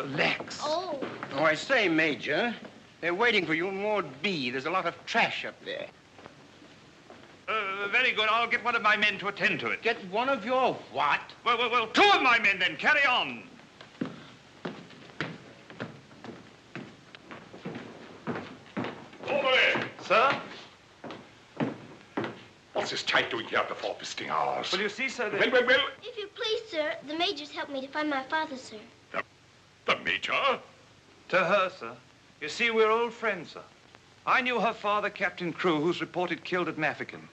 lax. Oh. Oh, I say, Major, they're waiting for you in Ward B. There's a lot of trash up there. Very good. I'll get one of my men to attend to it. Get one of your what? Well, two of my men then. Carry on. Over there. Sir? What's this type doing here before visiting hours? Well, you see, sir, Well. If you please, sir, the major's helped me to find my father, sir. The Major? To her, sir. You see, we're old friends, sir. I knew her father, Captain Crew, who's reported killed at Mafeking.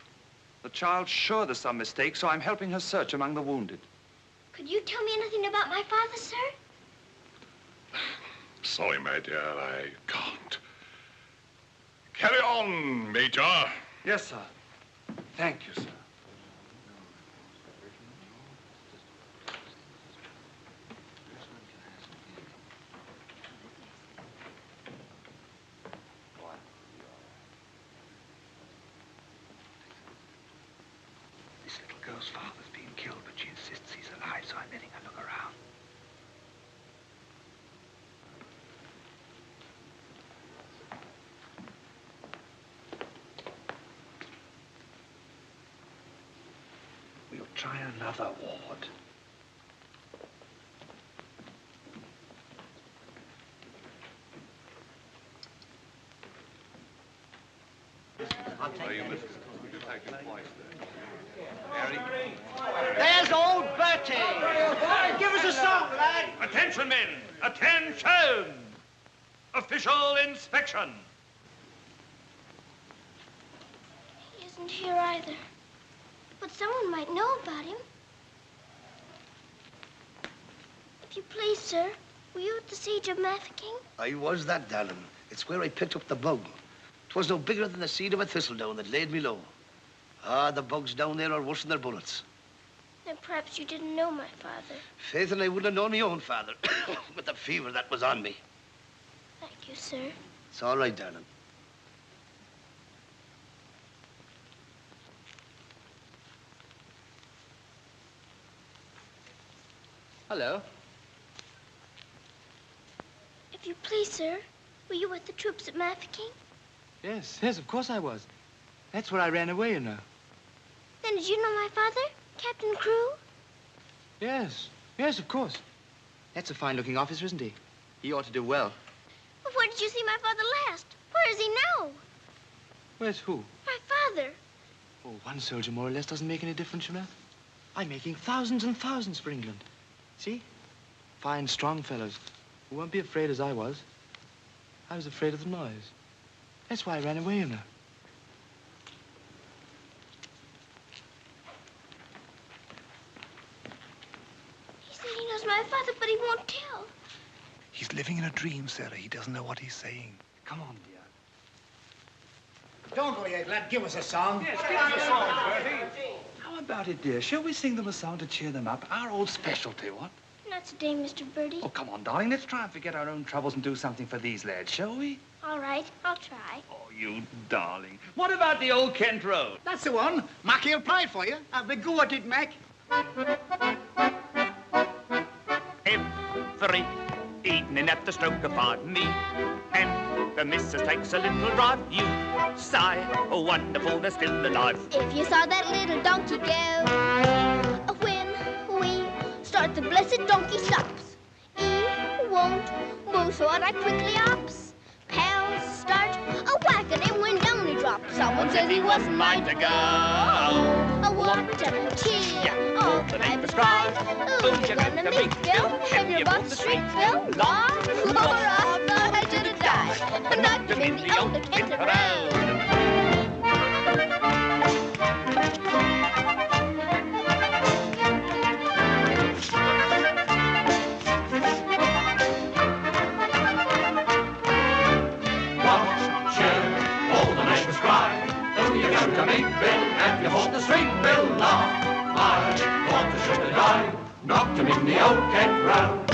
The child's sure there's some mistake, so I'm helping her search among the wounded. Could you tell me anything about my father, sir? Sorry, my dear, I can't. Carry on, Major. Yes, sir. Thank you, sir. This little girl's father's been killed, but she insists he's alive, so I'm letting her look around. We'll try another ward. There's old Bertie. Give us a song, lad. Attention, men! Attention! Official inspection. He isn't here either. But someone might know about him. If you please, sir, were you at the siege of Mafeking? I was that, darling. It's where I picked up the bug. 'Twas no bigger than the seed of a thistledown that laid me low. Ah, the bugs down there are worse than their bullets. Then perhaps you didn't know my father. Faith, and I wouldn't have known my own father with the fever that was on me. Thank you, sir. It's all right, darling. Hello. If you please, sir, were you with the troops at Mafeking? Yes, of course I was. That's where I ran away, you know. Then did you know my father, Captain Crew? Yes, of course. That's a fine-looking officer, isn't he? He ought to do well. But where did you see my father last? Where is he now? Where's who? My father. Oh, one soldier more or less doesn't make any difference, you know. I'm making thousands and thousands for England. See? Fine, strong fellows who won't be afraid as I was. I was afraid of the noise. That's why I ran away, you know. He said he knows my father, but he won't tell. He's living in a dream, Sarah. He doesn't know what he's saying. Come on, dear. Don't go yet, lad. Give us a song. Yes, give us a song, Bertie. How about it, dear? Shall we sing them a song to cheer them up? Our old specialty, what? Not today, Mr. Bertie. Oh, come on, darling. Let's try and forget our own troubles and do something for these lads, shall we? All right, I'll try. Oh, you darling. What about the old Kent Road? That's the one. Mackie'll play it for you. Have a go at it, Mac. Every evening at the stroke of 5, me and the missus takes a little drive. You sigh, oh wonderful, they're still alive. If you saw that little donkey go, when we start, the blessed donkey stops. He won't move, so I quickly ups. Pound Someone says he wasn't mine to go. A water tea. All the neighbors cry. Who's you gonna meet, Phil? Have your butt street, Phil? Laura, I thought I should have died. I'm not giving the old Kent around. To meet Bill, and you hold the string, Bill, law. I thought I should have died, knocked him in the old Kent round.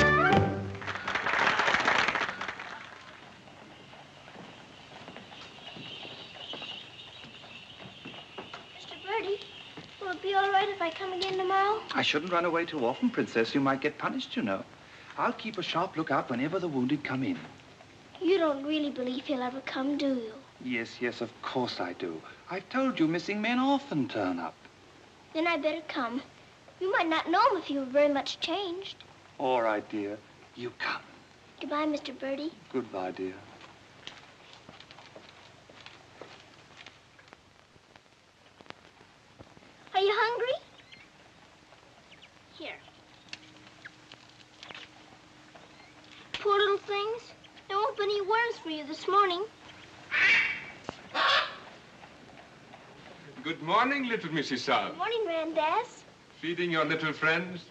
Mr. Birdie, will it be all right if I come again tomorrow? I shouldn't run away too often, Princess. You might get punished, you know. I'll keep a sharp lookout whenever the wounded come in. You don't really believe he'll ever come, do you? Yes, of course I do. I've told you missing men often turn up. Then I better come. You might not know him if he were very much changed. All right, dear. You come. Goodbye, Mr. Birdie. Goodbye, dear. Are you hungry? Here. Poor little things. There won't be any worms for you this morning. Good morning, little Mrs. Saab. Good morning, Randaz. Feeding your little friends?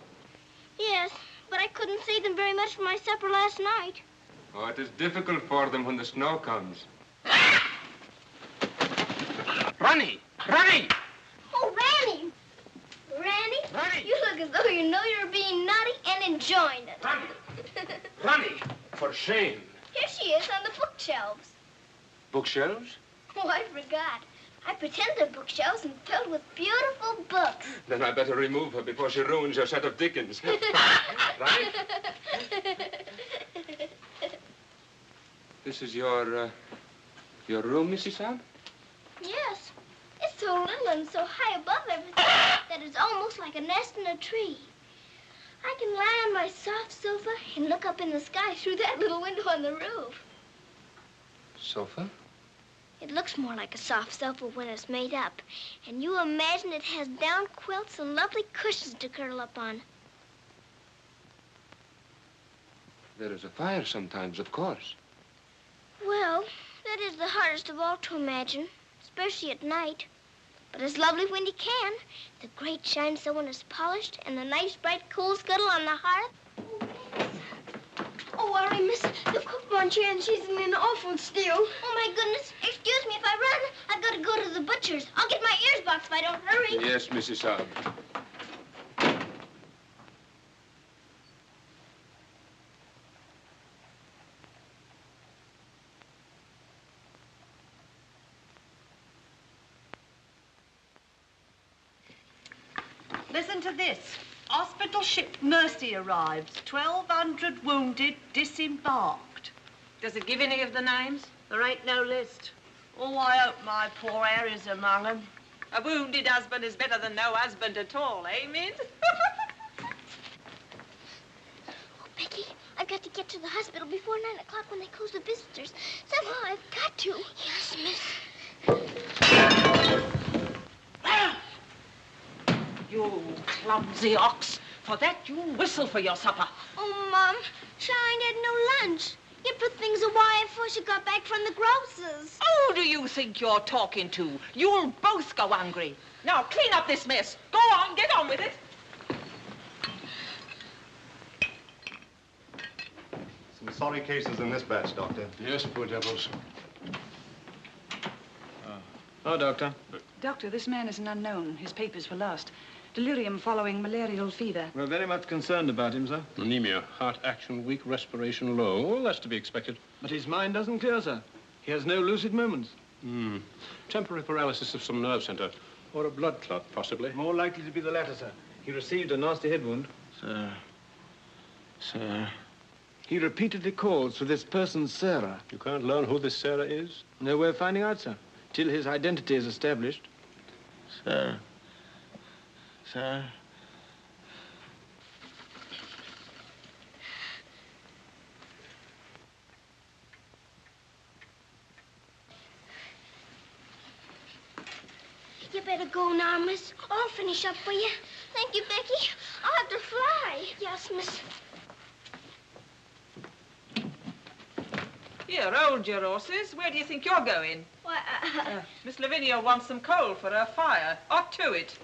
Yes, but I couldn't save them very much for my supper last night. Oh, it is difficult for them when the snow comes. Ronnie! Ronnie! Oh, Ranny! Ranny, you look as though you know you're being naughty and enjoying it. Ronnie! For shame. Here she is on the bookshelves. Bookshelves? Oh, I forgot. I pretend they're bookshelves and filled with beautiful books. Then I better remove her before she ruins your set of Dickens. Right? This is your room, Mrs. Saab? Yes. It's so little and so high above everything that it's almost like a nest in a tree. I can lie on my soft sofa and look up in the sky through that little window on the roof. Sofa? It looks more like a soft sofa when it's made up. And you imagine it has down quilts and lovely cushions to curl up on. There is a fire sometimes, of course. Well, that is the hardest of all to imagine, especially at night. But it's lovely when you can. The grate shines so when it's polished, and the nice bright coal scuttle on the hearth. Oh, worry, miss. The cook wants you, and she's in an awful stew. Oh, my goodness. Excuse me if I run. I've got to go to the butcher's. I'll get my ears boxed if I don't hurry. Yes, Mrs. Saab. Listen to this. Hospital ship Mercy arrives. 1,200 wounded disembarked. Does it give any of the names? There ain't no list. Oh, I hope my poor Harry's among them. A wounded husband is better than no husband at all, eh, Min? Oh, Becky, I've got to get to the hospital before 9 o'clock when they close the visitors. Somehow I've got to. Yes, miss. You clumsy ox. For that, you whistle for your supper. Oh, Mom, Shine had no lunch. You put things away before she got back from the grocer's. Who do you think you're talking to? You'll both go hungry. Now, clean up this mess. Go on, get on with it. Some sorry cases in this batch, Doctor. Yes, poor devils. Oh, Doctor. Doctor, this man is an unknown. His papers were lost. Delirium following malarial fever. We're very much concerned about him, sir. Anemia, heart action weak, respiration low. Well, that's to be expected. But his mind doesn't clear, sir. He has no lucid moments. Temporary paralysis of some nerve center. Or a blood clot, possibly. More likely to be the latter, sir. He received a nasty head wound. Sir. He repeatedly calls for this person, Sarah. You can't learn who this Sarah is? No way of finding out, sir. Till his identity is established. Sir. better go now, miss. I'll finish up for you. Thank you, Becky. I'll have to fly. Yes, miss. Here, hold your horses. Where do you think you're going? Why, Miss Lavinia wants some coal for her fire. Up to it.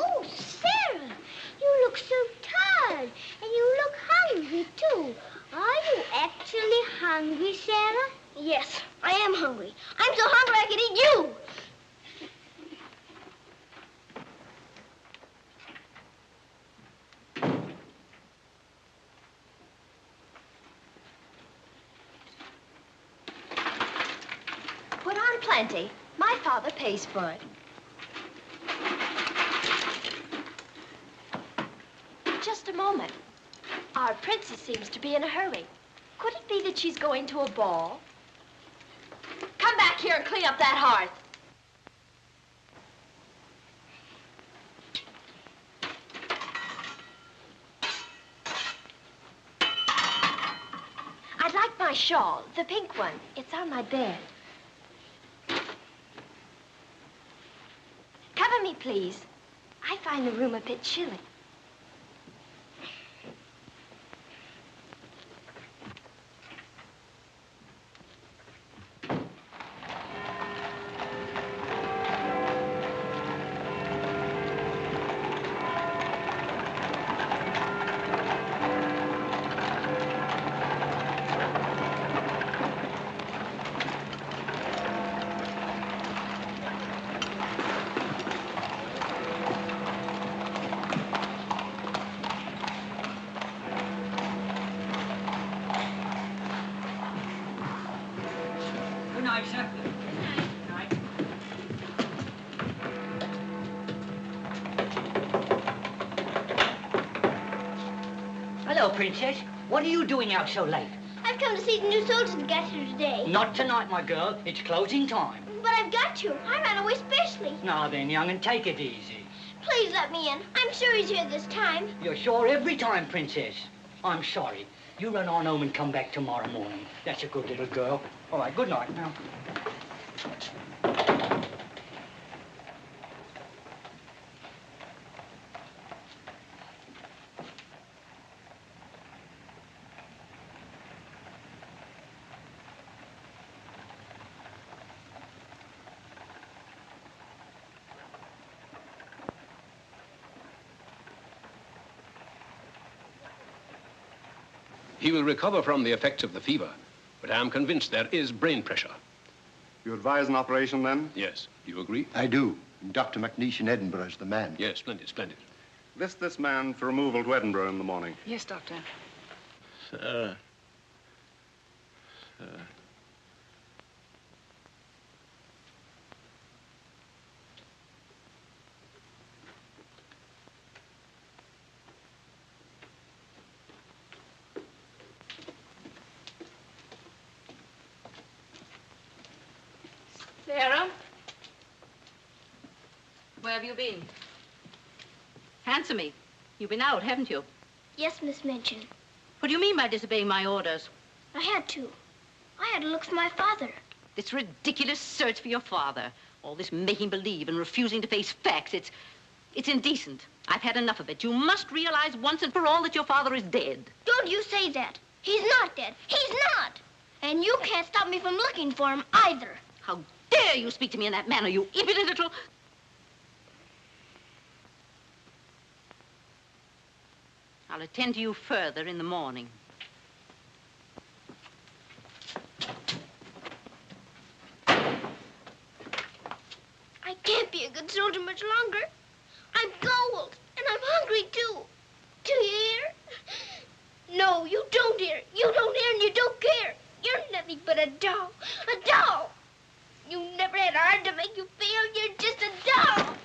Oh, Sarah, you look so tired, and you look hungry, too. Are you actually hungry, Sarah? Yes, I am hungry. I'm so hungry I could eat you. Put on plenty. My father pays for it. Just a moment. Our princess seems to be in a hurry. Could it be that she's going to a ball? Come back here and clean up that hearth. I'd like my shawl, the pink one. It's on my bed. Cover me, please. I find the room a bit chilly. Good night, sir. Hello, Princess. What are you doing out so late? I've come to see the new soldiers that got here today. Not tonight, my girl. It's closing time. But I've got to. I ran away specially. Now then, young, and take it easy. Please let me in. I'm sure he's here this time. You're sure every time, Princess. I'm sorry. You run on home and come back tomorrow morning. That's a good little girl. All right, good night now. He will recover from the effects of the fever, but I am convinced there is brain pressure. You advise an operation, then? Yes. Do you agree? I do. Dr. McNeish in Edinburgh is the man. Yes, splendid, splendid. List this man for removal to Edinburgh in the morning. Yes, Doctor. Sir. Sarah? Where have you been? Answer me. You've been out, haven't you? Yes, Miss Minchin. What do you mean by disobeying my orders? I had to. I had to look for my father. This ridiculous search for your father. All this making believe and refusing to face facts. It's indecent. I've had enough of it. You must realize once and for all that your father is dead. Don't you say that. He's not dead. He's not. And you can't stop me from looking for him either. How dare you speak to me in that manner, you impudent little... I'll attend to you further in the morning. I can't be a good soldier much longer. I'm cold, and I'm hungry, too. Do you hear? No, you don't hear. You don't hear and you don't care. You're nothing but a doll. A doll. You never had a heart to make you feel. You're just a doll.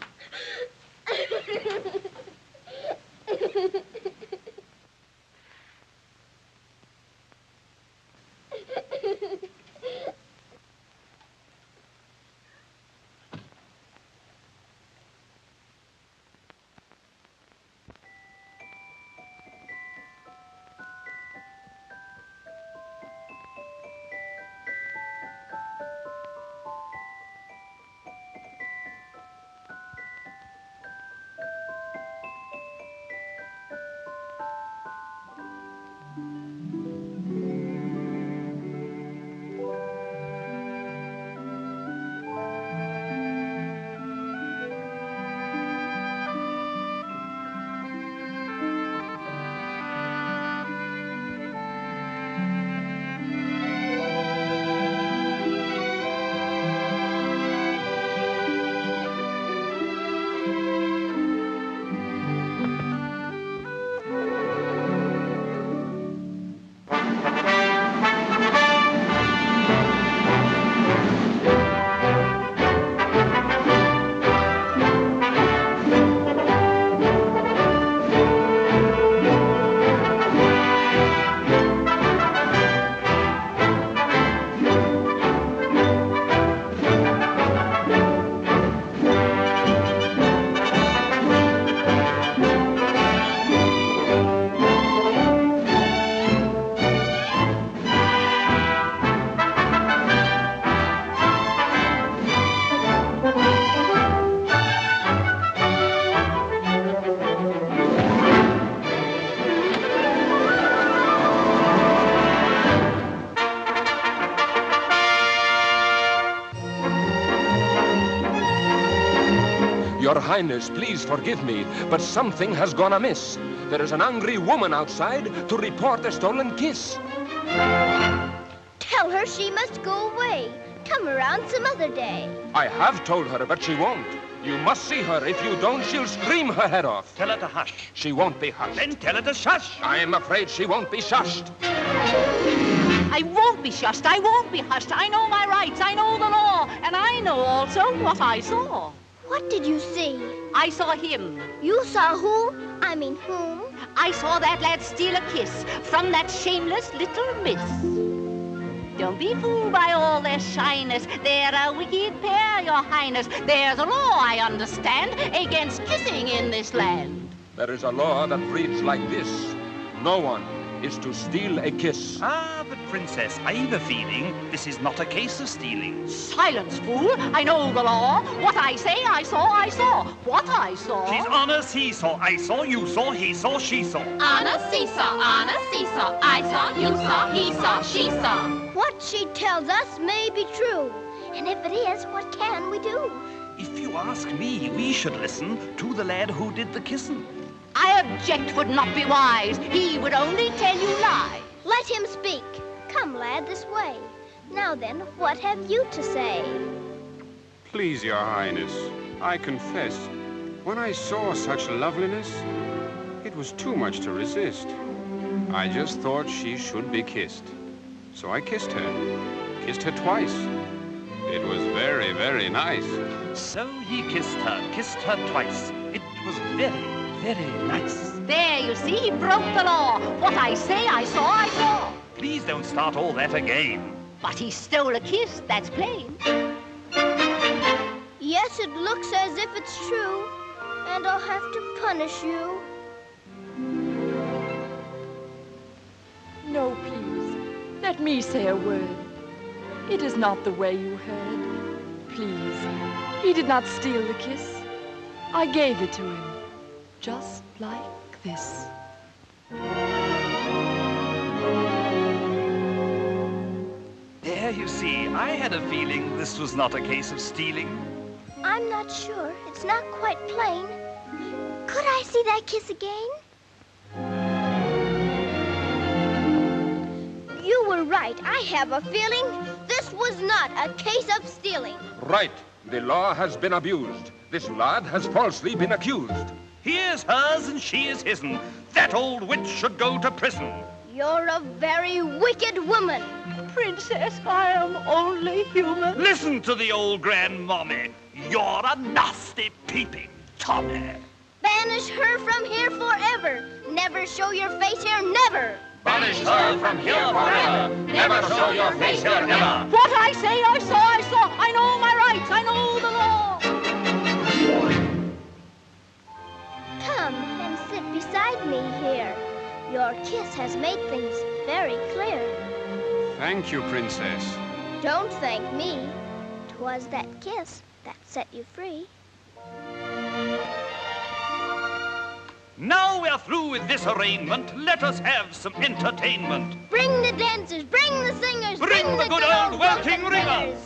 Your Highness, please forgive me, but something has gone amiss. There is an angry woman outside to report a stolen kiss. Tell her she must go away. Come around some other day. I have told her, but she won't. You must see her. If you don't, she'll scream her head off. Tell her to hush. She won't be hushed. Then tell her to shush. I am afraid she won't be shushed. I won't be shushed. I won't be hushed. I know my rights. I know the law. And I know also what I saw. What did you see? I saw him. You saw who? I mean whom? I saw that lad steal a kiss from that shameless little miss. Don't be fooled by all their shyness. They're a wicked pair, Your Highness. There's a law, I understand, against kissing in this land. There is a law that reads like this. No one is to steal a kiss. Ah, but Princess, I've a feeling this is not a case of stealing. Silence, fool. I know the law. What I say, I saw, I saw. What I saw. She's on a seesaw. I saw, you saw, he saw, she saw. On a seesaw, on a seesaw. I saw, you saw, he saw, she saw. What she tells us may be true. And if it is, what can we do? If you ask me, we should listen to the lad who did the kissing. I object would not be wise. He would only tell you lies. Let him speak. Come, lad, this way. Now then, what have you to say? Please, Your Highness, I confess, when I saw such loveliness, it was too much to resist. I just thought she should be kissed. So I kissed her twice. It was very, very nice. So he kissed her twice. It was very, very nice. There, you see, he broke the law. What I say, I saw, I saw. Please don't start all that again. But he stole a kiss, that's plain. Yes, it looks as if it's true. And I'll have to punish you. No, please. Let me say a word. It is not the way you heard. Please, he did not steal the kiss. I gave it to him, just like this. There, you see, I had a feeling this was not a case of stealing. I'm not sure. It's not quite plain. Could I see that kiss again? You were right. I have a feeling this was not a case of stealing. Right. The law has been abused. This lad has falsely been accused. He is hers and she is his'n. That old witch should go to prison. You're a very wicked woman. Princess, I am only human. Listen to the old grandmommy. You're a nasty peeping Tommy. Banish her from here forever. Never show your face here, never. Banish her from here forever. Never show your face here, never. What I say, I saw, I saw. I know my rights, I know the law. Come and sit beside me here. Your kiss has made things very clear. Thank you, Princess. Don't thank me. 'Twas that kiss that set you free. Now we're through with this arraignment. Let us have some entertainment. Bring the dancers, bring the singers, Bring the good old welkin ringers.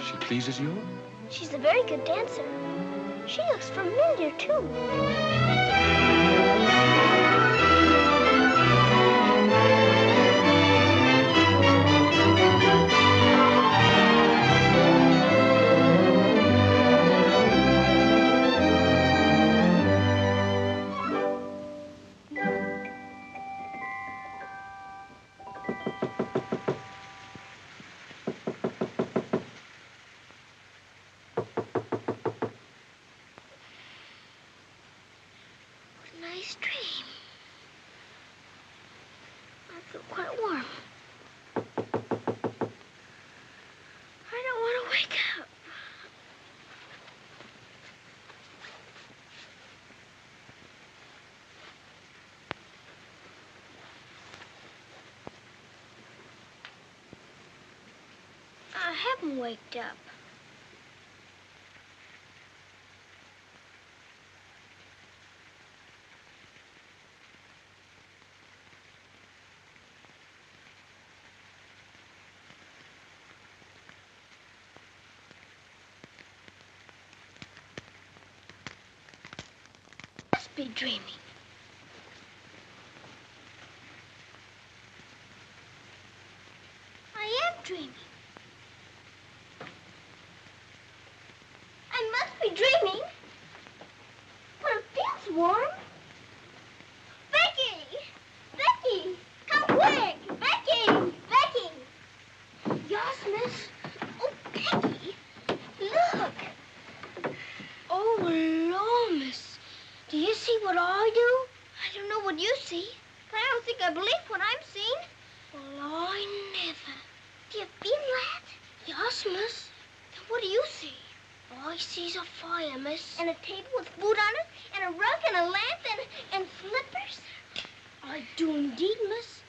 She pleases you? She's a very good dancer. She looks familiar, too. Nice dream. I feel quite warm. I don't want to wake up. I haven't waked up. Must be dreaming. I am dreaming. I must be dreaming. But it feels warm. Becky! Becky! Come quick! Becky! Becky! Yes, miss? Oh, Becky! Look! Oh, Lord, miss. Do you see what I do? I don't know what you see, but I don't think I believe what I'm seeing. Well, I never. Do you feel that? Yes, miss. Then what do you see? All I see's a fire, miss. And a table with food on it, and a rug, and a lamp, and slippers. I do indeed, miss.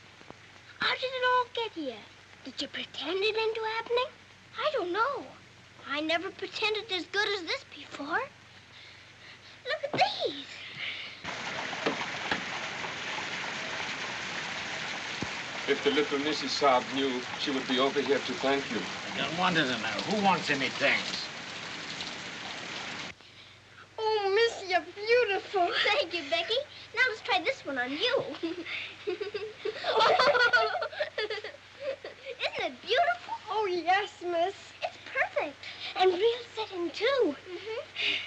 How did it all get here? Did you pretend it into happening? I don't know. I never pretended as good as this before. Look at these. If the little Mrs. Saab knew, she would be over here to thank you. I don't want to know. Who wants any thanks? Oh, miss, you're beautiful. Thank you, Becky. Now let's try this one on you. Isn't it beautiful? Oh, yes, miss. It's perfect. And real setting, too.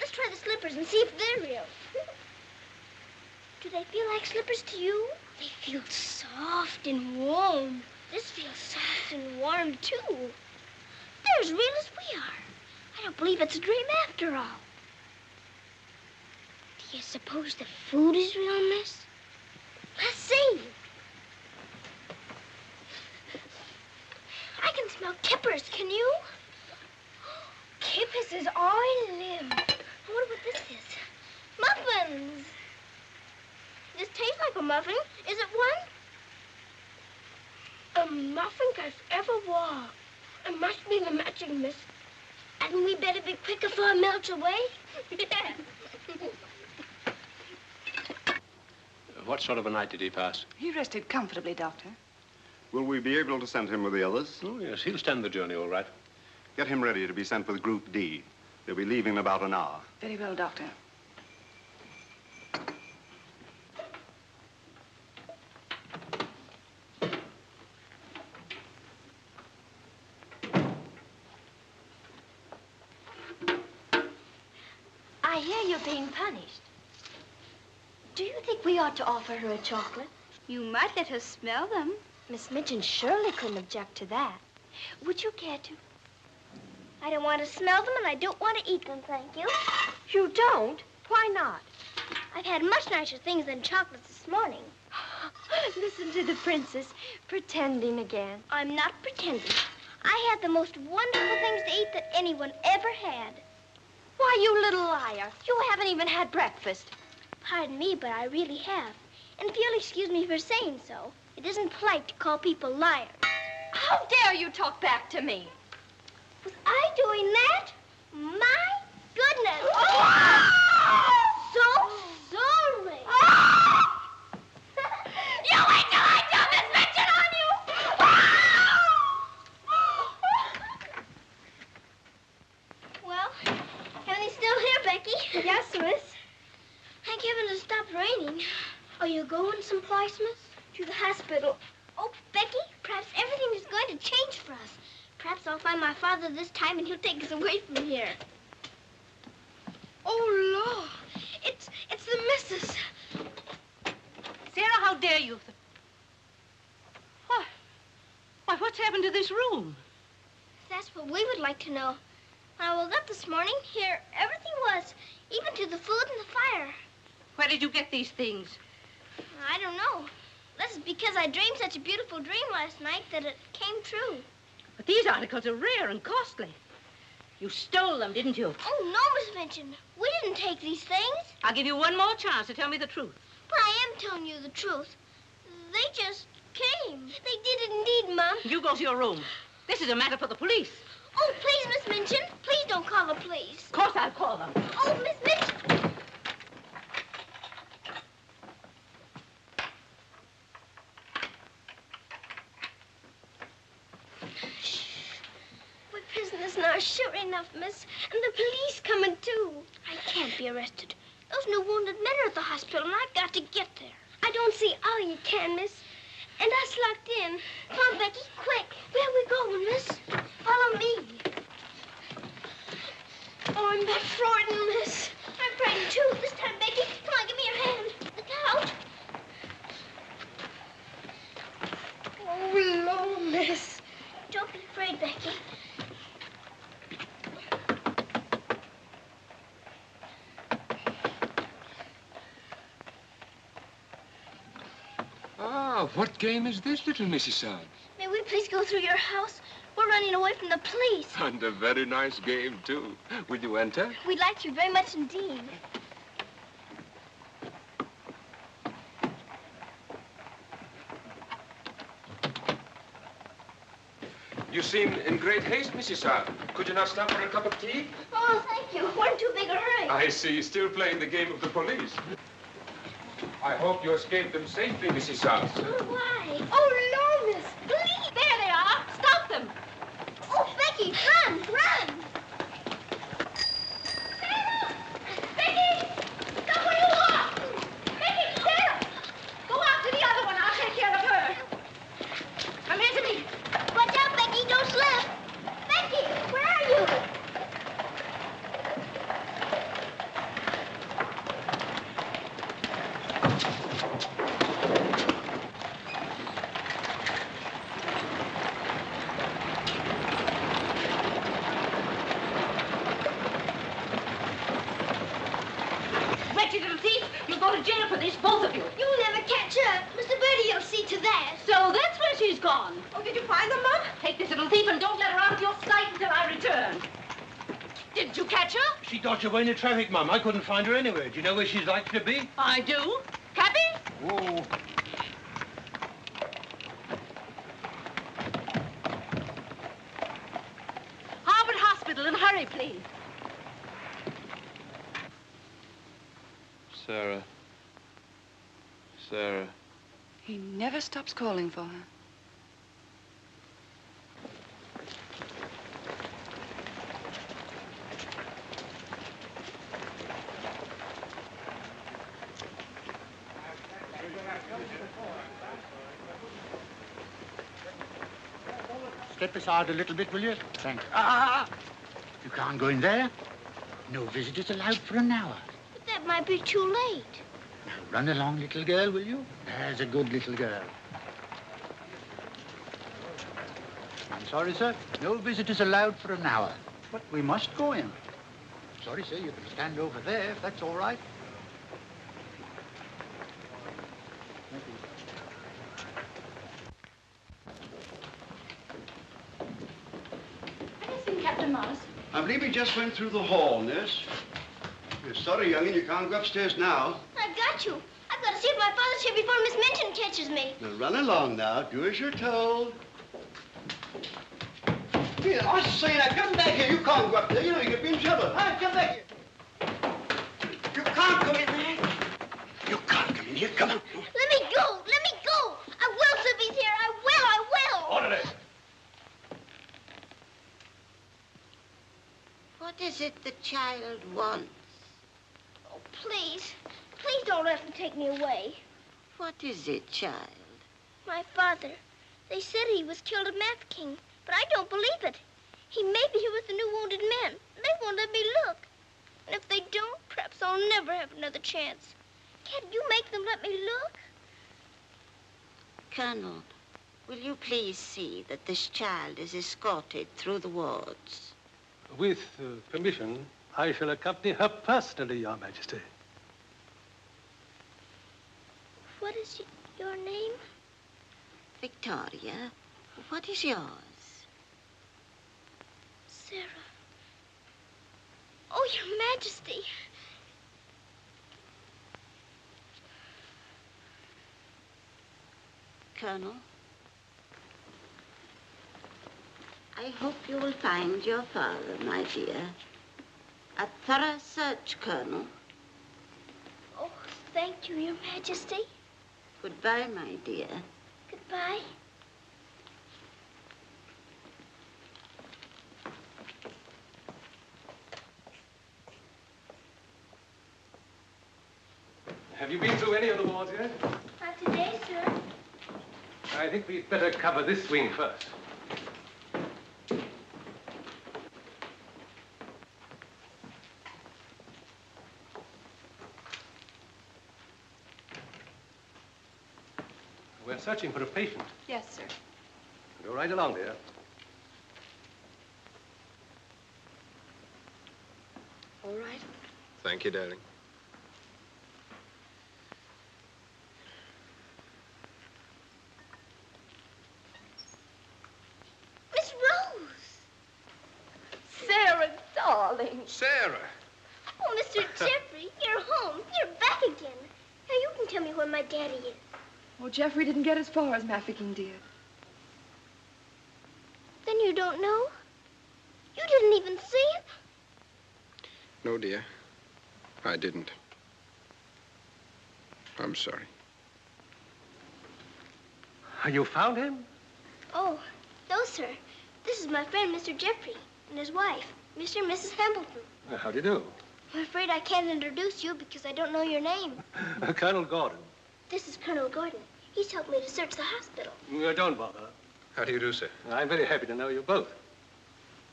Let's try the slippers and see if they're real. Do they feel like slippers to you? They feel soft and warm. This feels soft and warm, too. They're as real as we are. I don't believe it's a dream after all. Do you suppose the food is real, miss? Let's see. I can smell kippers, can you? Kippers is all I live. I wonder what this is. Muffins. This tastes like a muffin. Is it one? A muffin as ever was. It must be the magic, miss. Hadn't we better be quick before it melts away? Yeah. What sort of a night did he pass? He rested comfortably, Doctor. Will we be able to send him with the others? Oh, yes, he'll stand the journey all right. Get him ready to be sent with Group D. They'll be leaving in about an hour. Very well, Doctor. I hear you're being punished. Do you think we ought to offer her a chocolate? You might let her smell them. Miss Mitchell surely couldn't object to that. Would you care to? I don't want to smell them, and I don't want to eat them, thank you. You don't? Why not? I've had much nicer things than chocolates this morning. Listen to the princess, pretending again. I'm not pretending. I had the most wonderful things to eat that anyone ever had. Why, you little liar. You haven't even had breakfast. Pardon me, but I really have. And if you'll excuse me for saying so, it isn't polite to call people liars. How dare you talk back to me? Was I doing that? My goodness. So sorry. You wait till I tell Miss Mitchell on you! Well, everything's still here, Becky. Yes, miss. Thank heaven it stopped raining. Are you going someplace, miss? To the hospital. Oh, Becky, perhaps everything is going to change for us. Perhaps I'll find my father this time and he'll take us away from here. Oh, Lord. It's the missus. Sarah, how dare you? What? Why, what's happened to this room? That's what we would like to know. When I woke up this morning, here everything was, even to the food and the fire. Where did you get these things? I don't know. This is because I dreamed such a beautiful dream last night that it came true. But these articles are rare and costly. You stole them, didn't you? Oh, no, Miss Minchin. We didn't take these things. I'll give you one more chance to tell me the truth. But I am telling you the truth. They just came. They did indeed, Mom. You go to your room. This is a matter for the police. Oh, please, Miss Minchin. Please don't call the police. Of course I'll call them. Oh, Miss Minchin. We're prisoners now, sure enough, miss. And the police coming, too. I can't be arrested. Those new wounded men are at the hospital, and I've got to get there. I don't see how you can, miss. And us locked in. Come on, Becky, quick. Where are we going, miss? Follow me. Oh, I'm that frightened, miss. I'm frightened, too. This time, Becky, come on, give me your hand. Look out. Oh, Lord, miss. Don't be afraid, Becky. Ah, what game is this, little Missy Son? May we please go through your house? We're running away from the police. And a very nice game, too. Will you enter? We'd like to very much indeed. You seem in great haste, Missy Son. Could you not stop for a cup of tea? Oh, thank you. We're in too big a hurry. I see. Still playing the game of the police. I hope you escaped them safely, Missy Son. Oh, why? Oh, no, miss. Please. There they are. Stop them. Oh, Becky, run, run. Becky! Stop where you are! Becky, Sarah! Go after the other one. I'll take care of her. Come here to me. Watch out, Becky. Don't slip. Becky, where are you? Wretched little thief! You'll go to jail for this, both of you. You'll never catch her. Mr. Birdie will see to that. So that's where she's gone. Oh, did you find them, Mom? Take this little thief and don't let her out of your sight until I return. Didn't you catch her? She dodged away in the traffic, Mum. I couldn't find her anywhere. Do you know where she's likely to be? I do. Cappy? Whoa. Harvard Hospital, and hurry, please. Sarah. Sarah. He never stops calling for her. Step aside a little bit, will you? Thanks. You can't go in there. No visitors allowed for an hour. But that might be too late. Now, run along, little girl, will you? There's a good little girl. I'm sorry, sir. No visitors allowed for an hour. But we must go in. Sorry, sir. You can stand over there if that's all right. Thank you. Have you seen Captain Morris? I believe he just went through the hall, nurse. You're sorry, young'un, you can't go upstairs now. I've got you. I've got to see if my father's here before Miss Minchin catches me. Now run along now. Do as you're told. Here, I say now, come back here. You can't go up there. You know you could be in trouble. Hi, come back here. You can't come in there. You can't come in here. Come on. Let me go. Let me go. I will, sir, if he's here. I will. I will. Orderly. What is it the child wants? Oh, please. Please don't let him take me away. What is it, child? My father. They said he was killed at Mafeking, but I don't believe it. He may be here with the new wounded men. They won't let me look. And if they don't, perhaps I'll never have another chance. Can't you make them let me look? Colonel, Will you please see that this child is escorted through the wards? With permission, I shall accompany her personally, Your Majesty. What is your name? Victoria, what is yours? Sarah. Oh, Your Majesty. Colonel, I hope you will find your father, my dear. A thorough search, Colonel. Oh, thank you, Your Majesty. Goodbye, my dear. Goodbye. Have you been through any of the wards yet? Not today, sir. I think we'd better cover this wing first. We're searching for a patient. Yes, sir. Go right along, dear. All right. Thank you, darling. Miss Rose! Sarah, darling. Sarah! Oh, Mr. Jeffrey, you're home. You're back again. Now you can tell me where my daddy is. Oh, Jeffrey didn't get as far as Mafeking, dear. Then you don't know? You didn't even see him? No, dear. I didn't. I'm sorry. You found him? Oh, no, sir. This is my friend, Mr. Jeffrey, and his wife, Mr. and Mrs. Hambleton. How do you do? I'm afraid I can't introduce you because I don't know your name. Colonel Gordon. This is Colonel Gordon. He's helped me to search the hospital. Don't bother. How do you do, sir? I'm very happy to know you both.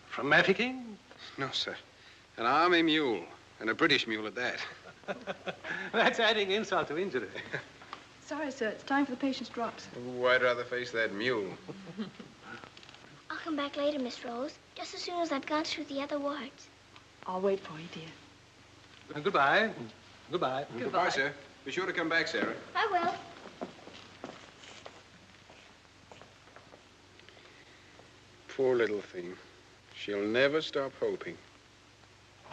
From Mafeking? No, sir. An army mule, and a British mule at that. That's adding insult to injury. Sorry, sir. It's time for the patient's drops. Oh, I'd rather face that mule. I'll come back later, Miss Rose, just as soon as I've gone through the other wards. I'll wait for you, dear. Goodbye. Goodbye. Goodbye, sir. Be sure to come back, Sarah. I will. Poor little thing. She'll never stop hoping.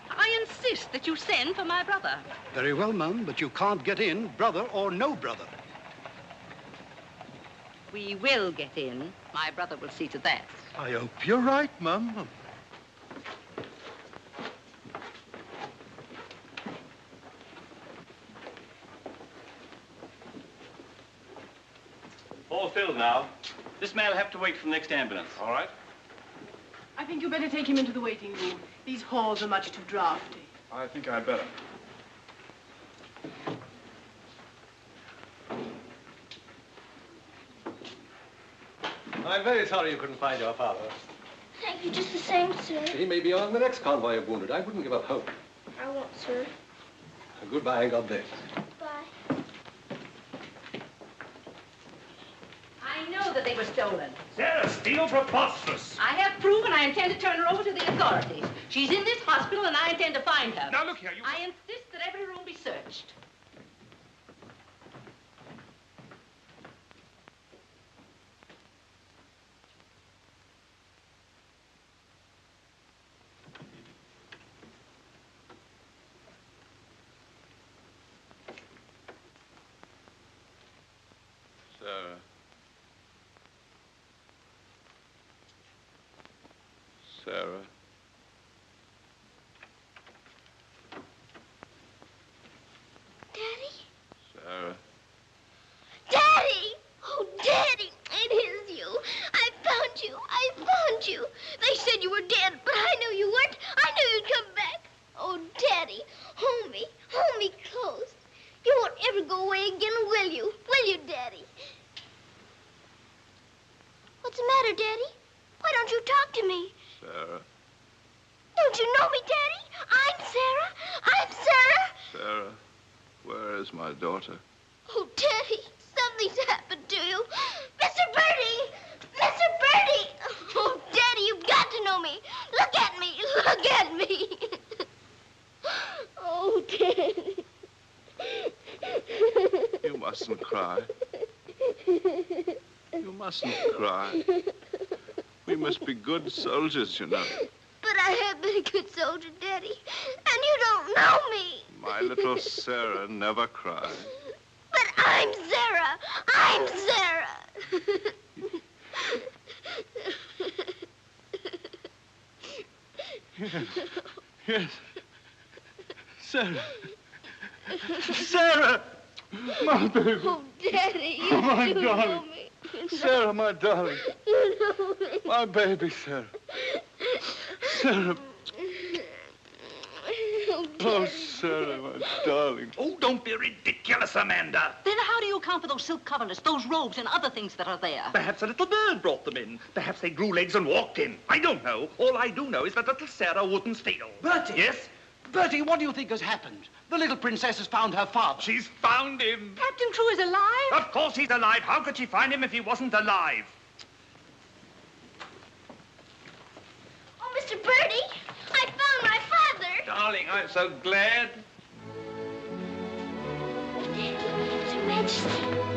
I insist that you send for my brother. Very well, Mum, but you can't get in, brother or no brother. We will get in. My brother will see to that. I hope you're right, Mum. All filled now. This man will have to wait for the next ambulance. All right. I think you better take him into the waiting room. These halls are much too drafty. I think I'd better. I'm very sorry you couldn't find your father. Thank you just the same, sir. He may be on the next convoy of wounded. I wouldn't give up hope. I won't, sir. Goodbye and God bless. Bye. I know that they were stolen. Sarah Steele, preposterous. I have proof, and I intend to turn her over to the authorities. She's in this hospital, and I intend to find her. Now, look here, you... I insist that every room be searched. Sarah. Sarah. Daddy? Sarah. Daddy! Oh, Daddy, it is you. I found you. I found you. They said you were dead, but I knew you weren't. I knew you'd come back. Oh, Daddy, hold me. Hold me close. You won't ever go away again, will you? Will you, Daddy? What's the matter, Daddy? Why don't you talk to me? Sarah. Don't you know me, Daddy? I'm Sarah. I'm Sarah. Sarah, where is my daughter? Oh, Daddy, something's happened to you. Mr. Birdie! You mustn't cry. We must be good soldiers, you know. But I have been a good soldier, Daddy, and you don't know me. My little Sarah never cried. But I'm Sarah. I'm Sarah. Yes. Yes. Sarah. Sarah! My baby. Oh, Daddy, you Oh, my do darling. know me. You know- Sarah, my darling. You know me. My baby, Sarah. Sarah. Oh, Sarah, my darling. Oh, don't be ridiculous, Amanda. Then how do you account for those silk coverlets, those robes, and other things that are there? Perhaps a little bird brought them in. Perhaps they grew legs and walked in. I don't know. All I do know is that little Sarah wouldn't steal. Bertie! Yes? Bertie, what do you think has happened? The little princess has found her father. She's found him. Captain Crewe is alive? Of course he's alive. How could she find him if he wasn't alive? Oh, Mr. Birdie, I found my father. Darling, I'm so glad. Your Majesty.